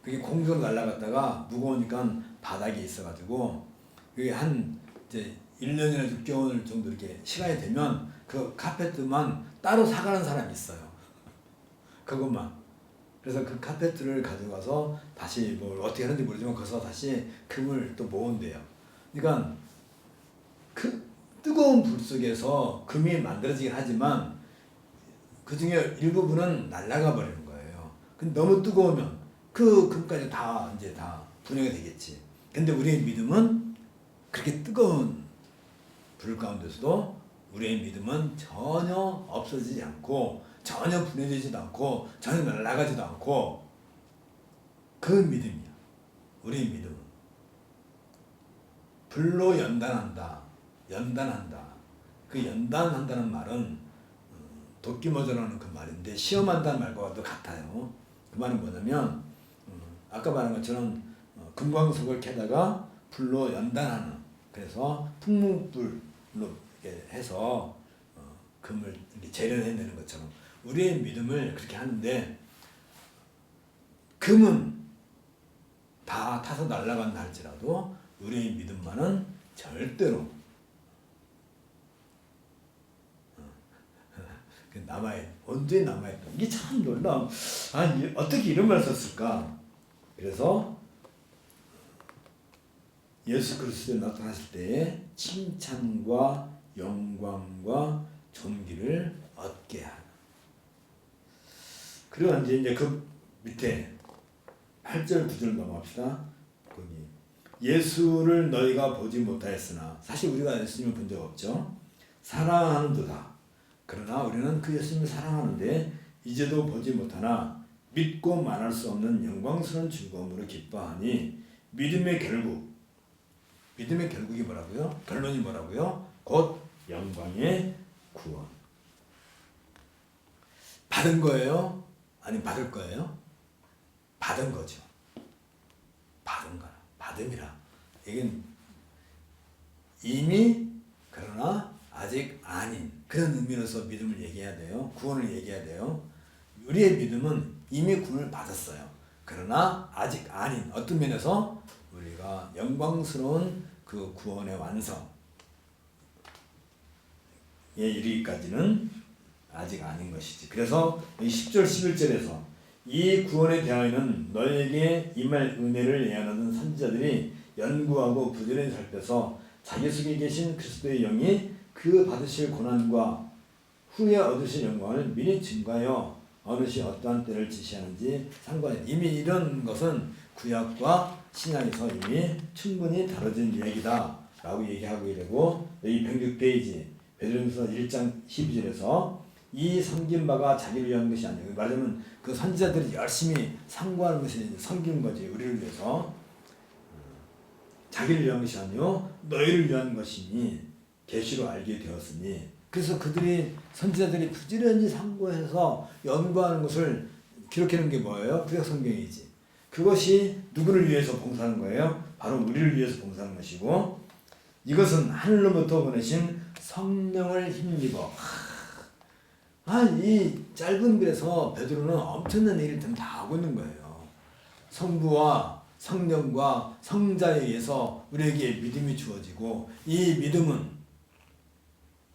그게 공중으로 날아갔다가 무거우니까 바닥에 있어가지고 그게 한 이제 1년이나 6개월 정도 이렇게 시간이 되면 그 카페트만 따로 사가는 사람이 있어요. 그것만. 그래서 그 카페트를 가져가서 다시 뭘 어떻게 하는지 모르지만 거기서 다시 금을 또 모은대요. 그러니까 그 뜨거운 불 속에서 금이 만들어지긴 하지만 그 중에 일부분은 날아가 버리는 거예요. 근데 너무 뜨거우면 그 금까지 다 이제 다 분해가 되겠지. 근데 우리의 믿음은 그렇게 뜨거운 불 가운데서도 우리의 믿음은 전혀 없어지지 않고 전혀 분해되지도 않고 전혀 날아가지도 않고 그 믿음이야. 우리의 믿음은 불로 연단한다. 그 연단한다는 말은 도끼 모자라는 그 말인데 시험한다는 말과도 같아요. 그 말은 뭐냐면 아까 말한 것처럼 금광석을 캐다가 불로 연단하는, 그래서 풍문불로 이렇게 해서 금을 이렇게 재련해내는 것처럼 우리의 믿음을 그렇게 하는데, 금은 다 타서 날아간다 할지라도 우리의 믿음만은 절대로 남아있, 언제 남아있다. 이게 참 놀라워. 어떻게 이런 말 썼을까? 그래서 예수 그리스도에 나타났을 때에 칭찬과 영광과 존귀를 얻게 하는. 그리고 이제 그 밑에 8절 9절 넘어갑시다. 거기 예수를 너희가 보지 못하였으나, 사실 우리가 예수님을 본 적 없죠. 사랑하는도다. 그러나 우리는 그 예수님을 사랑하는데 이제도 보지 못하나 믿고 말할 수 없는 영광스러운 즐거움으로 기뻐하니 믿음의 결국이 뭐라고요? 결론이 뭐라고요? 곧 영광의 구원. 받은 거예요? 아니면 받을 거예요? 받은 거죠. 받은 거라. 받음이라. 이건 이미, 그러나 아직 아닌, 그런 의미로서 믿음을 얘기해야 돼요. 구원을 얘기해야 돼요. 우리의 믿음은 이미 구원을 받았어요. 그러나 아직 아닌, 어떤 면에서 우리가 영광스러운 그 구원의 완성에 이르기까지는 아직 아닌 것이지. 그래서 10절 11절에서 이 구원에 대하여는 너에게 임할 은혜를 예언하던 선지자들이 연구하고 부지런히 살펴서 자기 속에 계신 그리스도의 영이 그 받으실 고난과 후에 얻으실 영광을 미리 증거하여 어느 시 어떠한 때를 지시하는지 상관해. 이미 이런 것은 구약과 신약에서 이미 충분히 다뤄진 이야기다 라고 얘기하고 되고, 여기 106페이지 베드로전서 1장 12절에서 이 섬긴 바가 자기를 위한 것이 아니고, 말하자면 그 선지자들이 열심히 상고하는 것이 섬긴 거지. 우리를 위해서. 자기를 위한 것이 아니요 너희를 위한 것이니 계시로 알게 되었으니. 그래서 그들이, 선지자들이 부지런히 상고해서 연구하는 것을 기록하는 게 뭐예요? 구약 성경이지. 그것이 누구를 위해서 봉사하는 거예요? 바로 우리를 위해서 봉사하는 것이고, 이것은 하늘로부터 보내신 성령을 힘입어. 이 짧은 글에서 베드로는 엄청난 일을 다 하고 있는 거예요. 성부와 성령과 성자에 의해서 우리에게 믿음이 주어지고, 이 믿음은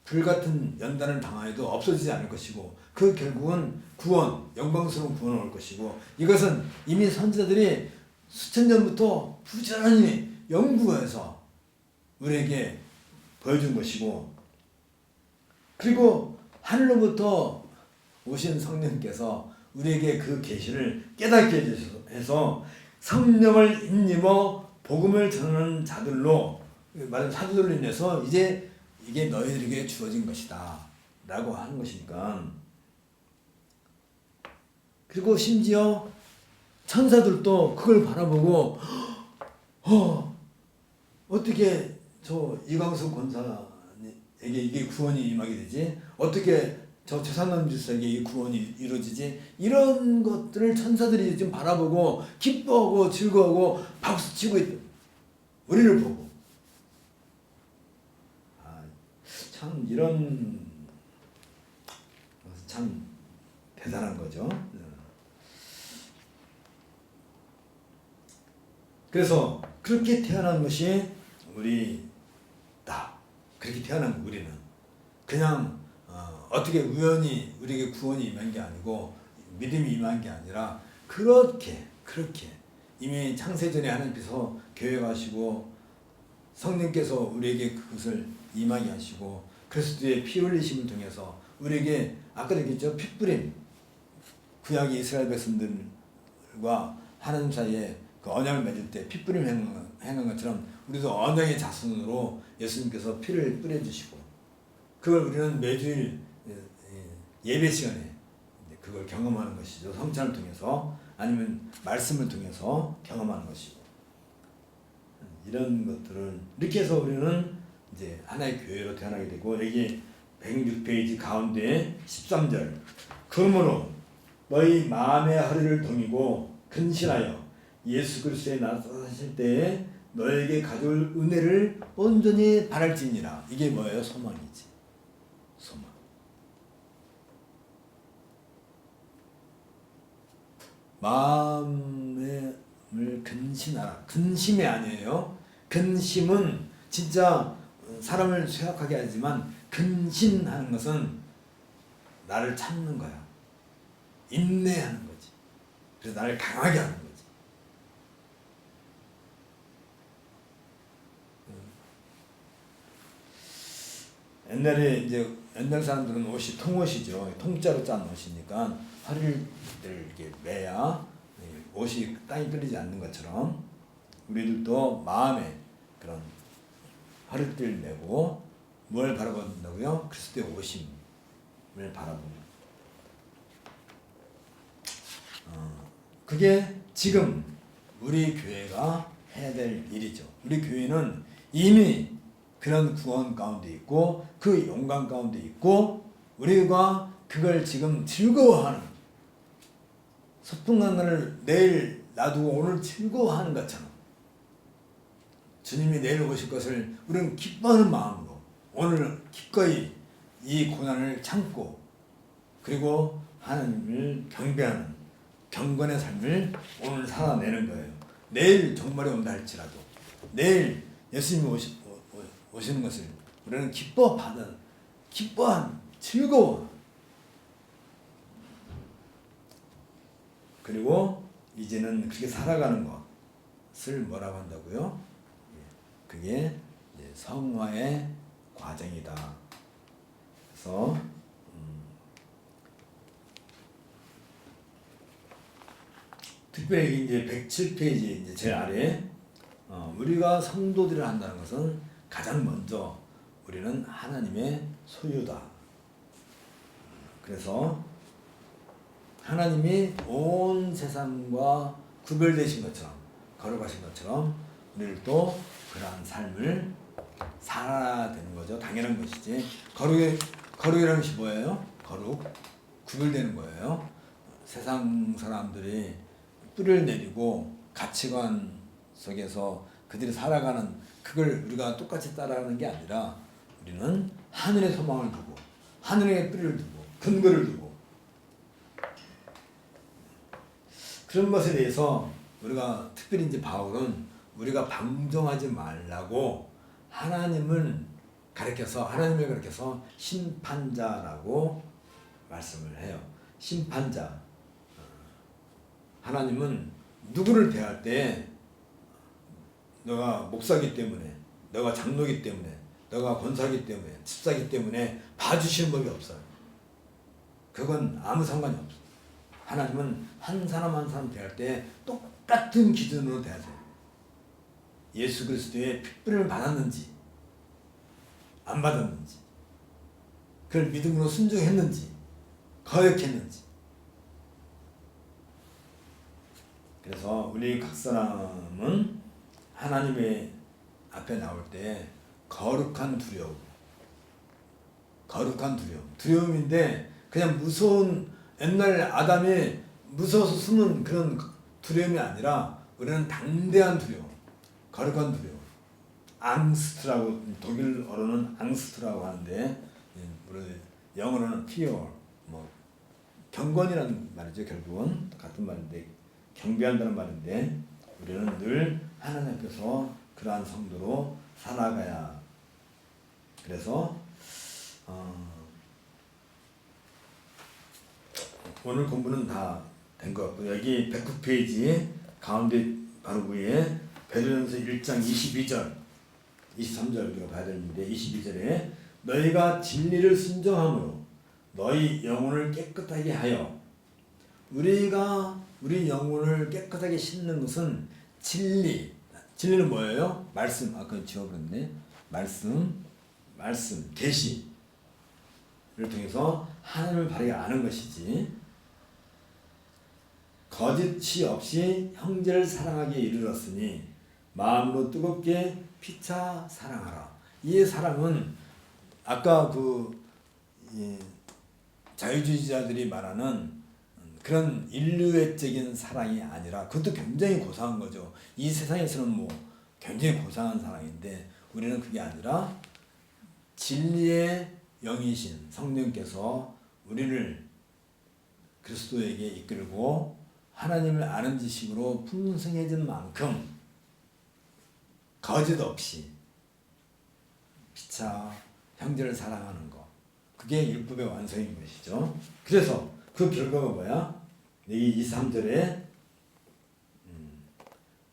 불같은 연단을 당하여도 없어지지 않을 것이고, 그 결국은 구원, 영광스러운 구원을 올 것이고, 이것은 이미 선지자들이 수천 년부터 부지런히 연구해서 우리에게 보여준 것이고, 그리고 하늘로부터 오신 성령께서 우리에게 그 계시를 깨닫게 해서 성령을 힘입어 복음을 전하는 자들로, 말하는 사도들로 인해서 이제 이게 너희들에게 주어진 것이다 라고 하는 것이니까. 그리고 심지어 천사들도 그걸 바라보고 어떻게 저 이광수 권사에게 이게 구원이 임하게 되지? 어떻게 저 최상남 집사에게 이 구원이 이루어지지? 이런 것들을 천사들이 지금 바라보고 기뻐하고 즐거워하고 박수치고 있다. 우리를 보고. 참 이런 참 대단한 거죠. 그래서 그렇게 태어난 것이 우리다. 그렇게 태어난 우리는 그냥 어떻게 우연히 우리에게 구원이 임한 게 아니고 믿음이 임한 게 아니라 그렇게 이미 창세전에 하나님께서 계획하시고 성령께서 우리에게 그것을 임하게 하시고 그리스도의 피 흘리심을 통해서 우리에게, 아까도 얘기했죠, 핏부림, 구약의 이스라엘 백성들과 하나님 사이에 그 언약을 맺을 때 핏부림 행한 것처럼 우리도 언약의 자손으로 예수님께서 피를 뿌려주시고, 그걸 우리는 매주일 예배 시간에 그걸 경험하는 것이죠. 성찬을 통해서 아니면 말씀을 통해서 경험하는 것이고, 이런 것들을 이렇게 해서 우리는 이제 하나의 교회로 태어나게 되고, 여기 106페이지 가운데 13절. 그러므로 너희 마음의 허리를 동이고 근신하여 예수 그리스도에 나타나실 때에 너에게 가져올 은혜를 온전히 바랄지니라. 이게 뭐예요? 소망이지. 소망. 마음을 근신하라. 근심이 아니에요. 근심은 진짜 사람을 쇠약하게 하지만 근신하는 것은 나를 참는 거야. 인내하는 거지. 그래서 나를 강하게 하는 거지. 옛날에 이제 옛날 사람들은 옷이 통옷이죠. 통짜로 짠 옷이니까 허리를 이렇게 매야 옷이 땅에 끌리지 않는 것처럼 우리들도 마음에 그런 허리띠를 메고 뭘 바라본다고요? 그리스도의 오심을 바라보는. 그게 지금 우리 교회가 해야 될 일이죠. 우리 교회는 이미 그런 구원 가운데 있고 그 영광 가운데 있고 우리가 그걸 지금 즐거워하는, 소풍 날을 내일 놔두고 오늘 즐거워하는 것처럼 주님이 내일 오실 것을 우리는 기뻐하는 마음으로 오늘 기꺼이 이 고난을 참고 그리고 하나님을 경배하는 경건의 삶을 오늘 살아내는 거예요. 내일 종말이 온다 할지라도 내일 예수님이 오시는 것을 우리는 기뻐한 즐거워. 그리고 이제는 그렇게 살아가는 것을 뭐라고 한다고요? 그게 성화의 과정이다. 그래서 특별히 이제 107페이지 이제 제 아래 우리가 성도들을 한다는 것은 가장 먼저 우리는 하나님의 소유다. 그래서 하나님이 온 세상과 구별되신 것처럼 거룩하신 것처럼 우리를 또 그러한 삶을 살아야 되는 거죠. 당연한 것이지. 거룩이라는 것이 뭐예요? 거룩, 구별되는 거예요. 세상 사람들이 뿌리를 내리고 가치관 속에서 그들이 살아가는 그걸 우리가 똑같이 따라가는 게 아니라 우리는 하늘의 소망을 두고 하늘의 뿌리를 두고 근거를 두고 그런 것에 대해서 우리가 특별히 이제 바울은 우리가 방종하지 말라고 하나님을 가르쳐서 심판자라고 말씀을 해요. 심판자. 하나님은 누구를 대할 때 너가 목사기 때문에, 너가 장로기 때문에, 너가 권사기 때문에, 집사기 때문에 봐주시는 법이 없어요. 그건 아무 상관이 없어요. 하나님은 한 사람 한 사람 대할 때 똑같은 기준으로 대하세요. 예수 그리스도의 핏부림을 받았는지 안 받았는지, 그걸 믿음으로 순종했는지 거역했는지. 그래서 우리 각 사람은 하나님의 앞에 나올 때 거룩한 두려움인데 그냥 무서운 옛날 아담이 무서워서 숨은 그런 두려움이 아니라 우리는 당대한 두려움, 거룩한 두려움, 앙스트라고 독일어로는 앙스트라고 하는데 우리 영어로는 fear, 경건이라는 말이죠. 결국은 같은 말인데 경배한다는 말인데 우리는 늘 하나님 앞에서 그러한 성도로 살아가야. 그래서 오늘 공부는 다 된 것 같고 여기 109페이지 가운데 바로 위에 베드로전서 1장 22절 23절 우리가 봐야 되는데 22절에 너희가 진리를 순종함으로 너희 영혼을 깨끗하게 하여. 우리가 우리 영혼을 깨끗하게 씻는 것은 진리는 뭐예요? 말씀. 아까 지워버렸네. 말씀 계시를 통해서 하나님을 바르게 아는 것이지. 거짓이 없이 형제를 사랑하기에 이르렀으니 마음으로 뜨겁게 피차 사랑하라. 이 사랑은 아까 그 이 자유주의자들이 말하는 그런 인류애적인 사랑이 아니라, 그것도 굉장히 고상한 거죠. 이 세상에서는 뭐 굉장히 고상한 사랑인데, 우리는 그게 아니라 진리의 영이신 성령께서 우리를 그리스도에게 이끌고 하나님을 아는 지식으로 풍성해진 만큼 거짓 없이 피차 형제를 사랑하는 것, 그게 율법의 완성인 것이죠. 그래서 그 결과가 뭐야? 여기 23절에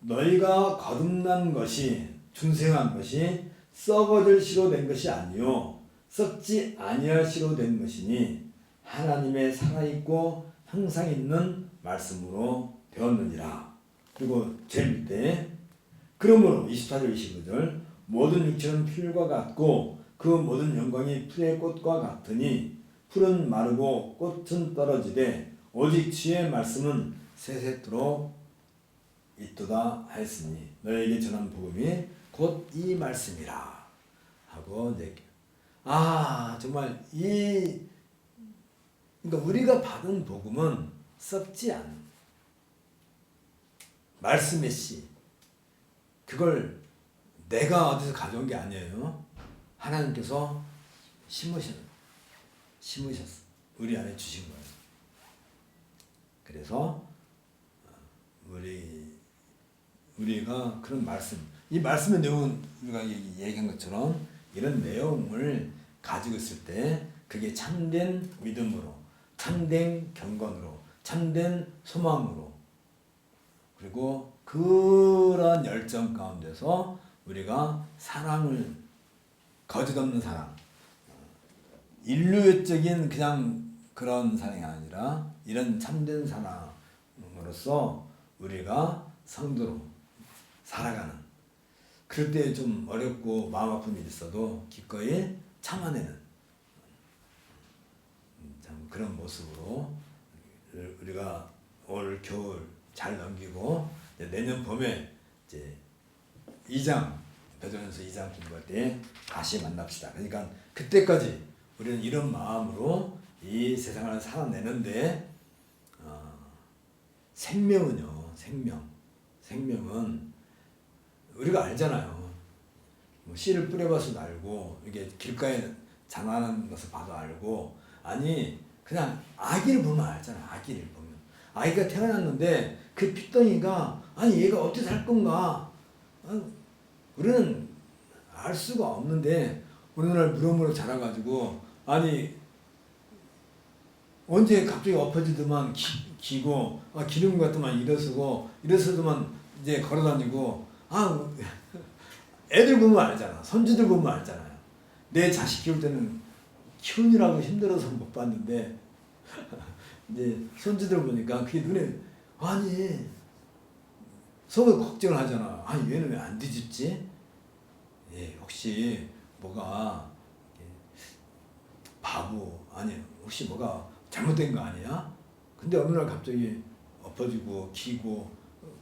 너희가 거듭난 것이, 중생한 것이 썩어질 씨로 된 것이 아니요 썩지 아니할 씨로 된 것이니 하나님의 살아있고 항상 있는 말씀으로 되었느니라. 그리고 제일 밑에 그러므로 24절 25절 모든 육체는 풀과 같고 그 모든 영광이 풀의 꽃과 같으니 풀은 마르고 꽃은 떨어지되 오직 주의 말씀은 세세토록 있도다 하였으니 너에게 전한 복음이 곧 이 말씀이라 하고 이제 정말 그러니까 우리가 받은 복음은 썩지 않은 말씀의 씨, 그걸 내가 어디서 가져온 게 아니에요. 하나님께서 심으셨어. 우리 안에 주신 거예요. 그래서 우리가 그런 말씀, 이 말씀의 내용은 우리가 얘기한 것처럼 이런 내용을 가지고 있을 때 그게 참된 믿음으로, 참된 경건으로, 참된 소망으로, 그리고 그런 열정 가운데서 우리가 사랑을, 거짓 없는 사랑, 인류적인 그냥 그런 사랑이 아니라 이런 참된 사랑으로서 우리가 성도로 살아가는, 그럴 때 좀 어렵고 마음 아픈 일이 있어도 기꺼이 참아내는 참 그런 모습으로 우리가 올 겨울 잘 넘기고 내년 봄에 이제 2장 베드로전서 2장 공부할 때 다시 만납시다. 그러니까 그때까지 우리는 이런 마음으로 이 세상을 살아내는데 생명은요, 생명은 우리가 알잖아요. 뭐 씨를 뿌려봐서 알고, 이게 길가에 자라는 것을 봐도 알고, 아니 그냥 아기를 보면 알잖아. 아기를 보면 아기가 태어났는데 그 핏덩이가 아니 얘가 어떻게 살 건가, 우리는 알 수가 없는데 어느 날 무럭무럭 자라가지고 아니 언제 갑자기 엎어지더만 기고 기름 같더만 일어서더만 이제 걸어다니고 애들 보면 알잖아. 손주들 보면 알잖아요. 내 자식 키울 때는 키우느라고 힘들어서 못 봤는데 이제 손주들 보니까 그게 눈에 속에 걱정을 하잖아. 얘는 왜 안 뒤집지? 혹시 뭐가 바보 혹시 뭐가 잘못된 거 아니야? 근데 어느 날 갑자기 엎어지고 기고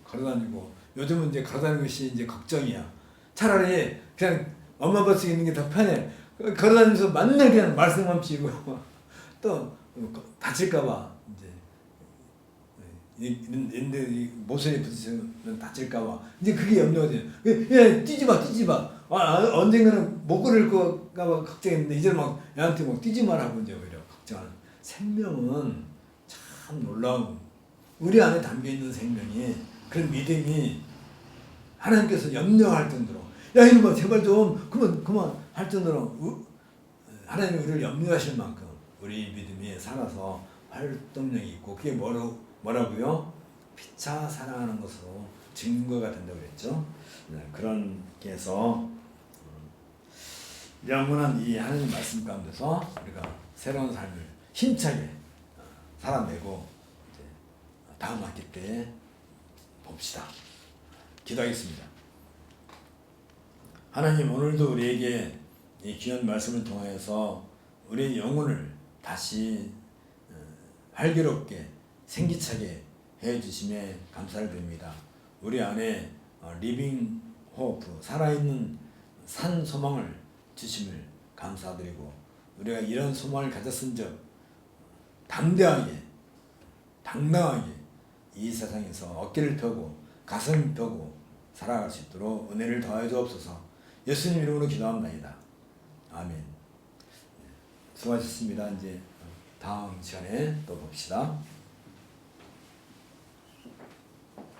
걸어다니고, 요즘은 이제 걸어다니는 것이 이제 걱정이야. 차라리 그냥 엄마 뱃속에 있는 게 더 편해. 걸어다니면서 맨날 그냥 말씀만 피고 또 다칠까봐 이제 모서리에 부딪히면 다칠까봐 이제 그게 염려가 돼. 뛰지 마. 언젠가는 못 걸을까봐 걱정했는데 이제 막 애한테 막 뛰지 말라고 이제 오히려 걱정하는. 생명은 참 놀라운, 우리 안에 담겨 있는 생명이, 그런 믿음이 하나님께서 염려할 정도로, 야 이놈아 제발 좀 그만 할 정도로 하나님이 우리를 염려하실 만큼 우리 믿음이 살아서 활동력이 있고, 그게 뭐라고요? 피차 사랑하는 것으로 증거가 된다고 그랬죠. 그런 게서 영원한 이 하나님 말씀 가운데서 우리가 새로운 삶을 힘차게 살아내고 이제 다음 학기 때 봅시다. 기도하겠습니다. 하나님, 오늘도 우리에게 이 귀한 말씀을 통하여서 우리의 영혼을 다시 활기롭게 생기차게 해주심에 감사를 드립니다. 우리 안에 리빙 호프, 살아있는 산 소망을 주심을 감사드리고, 우리가 이런 소망을 가졌은즉 당당하게 이 세상에서 어깨를 펴고 가슴을 펴고 살아갈 수 있도록 은혜를 더하여 주옵소서. 예수님 이름으로 기도합니다. 아멘. 수고하셨습니다. 이제 다음 시간에 또 봅시다.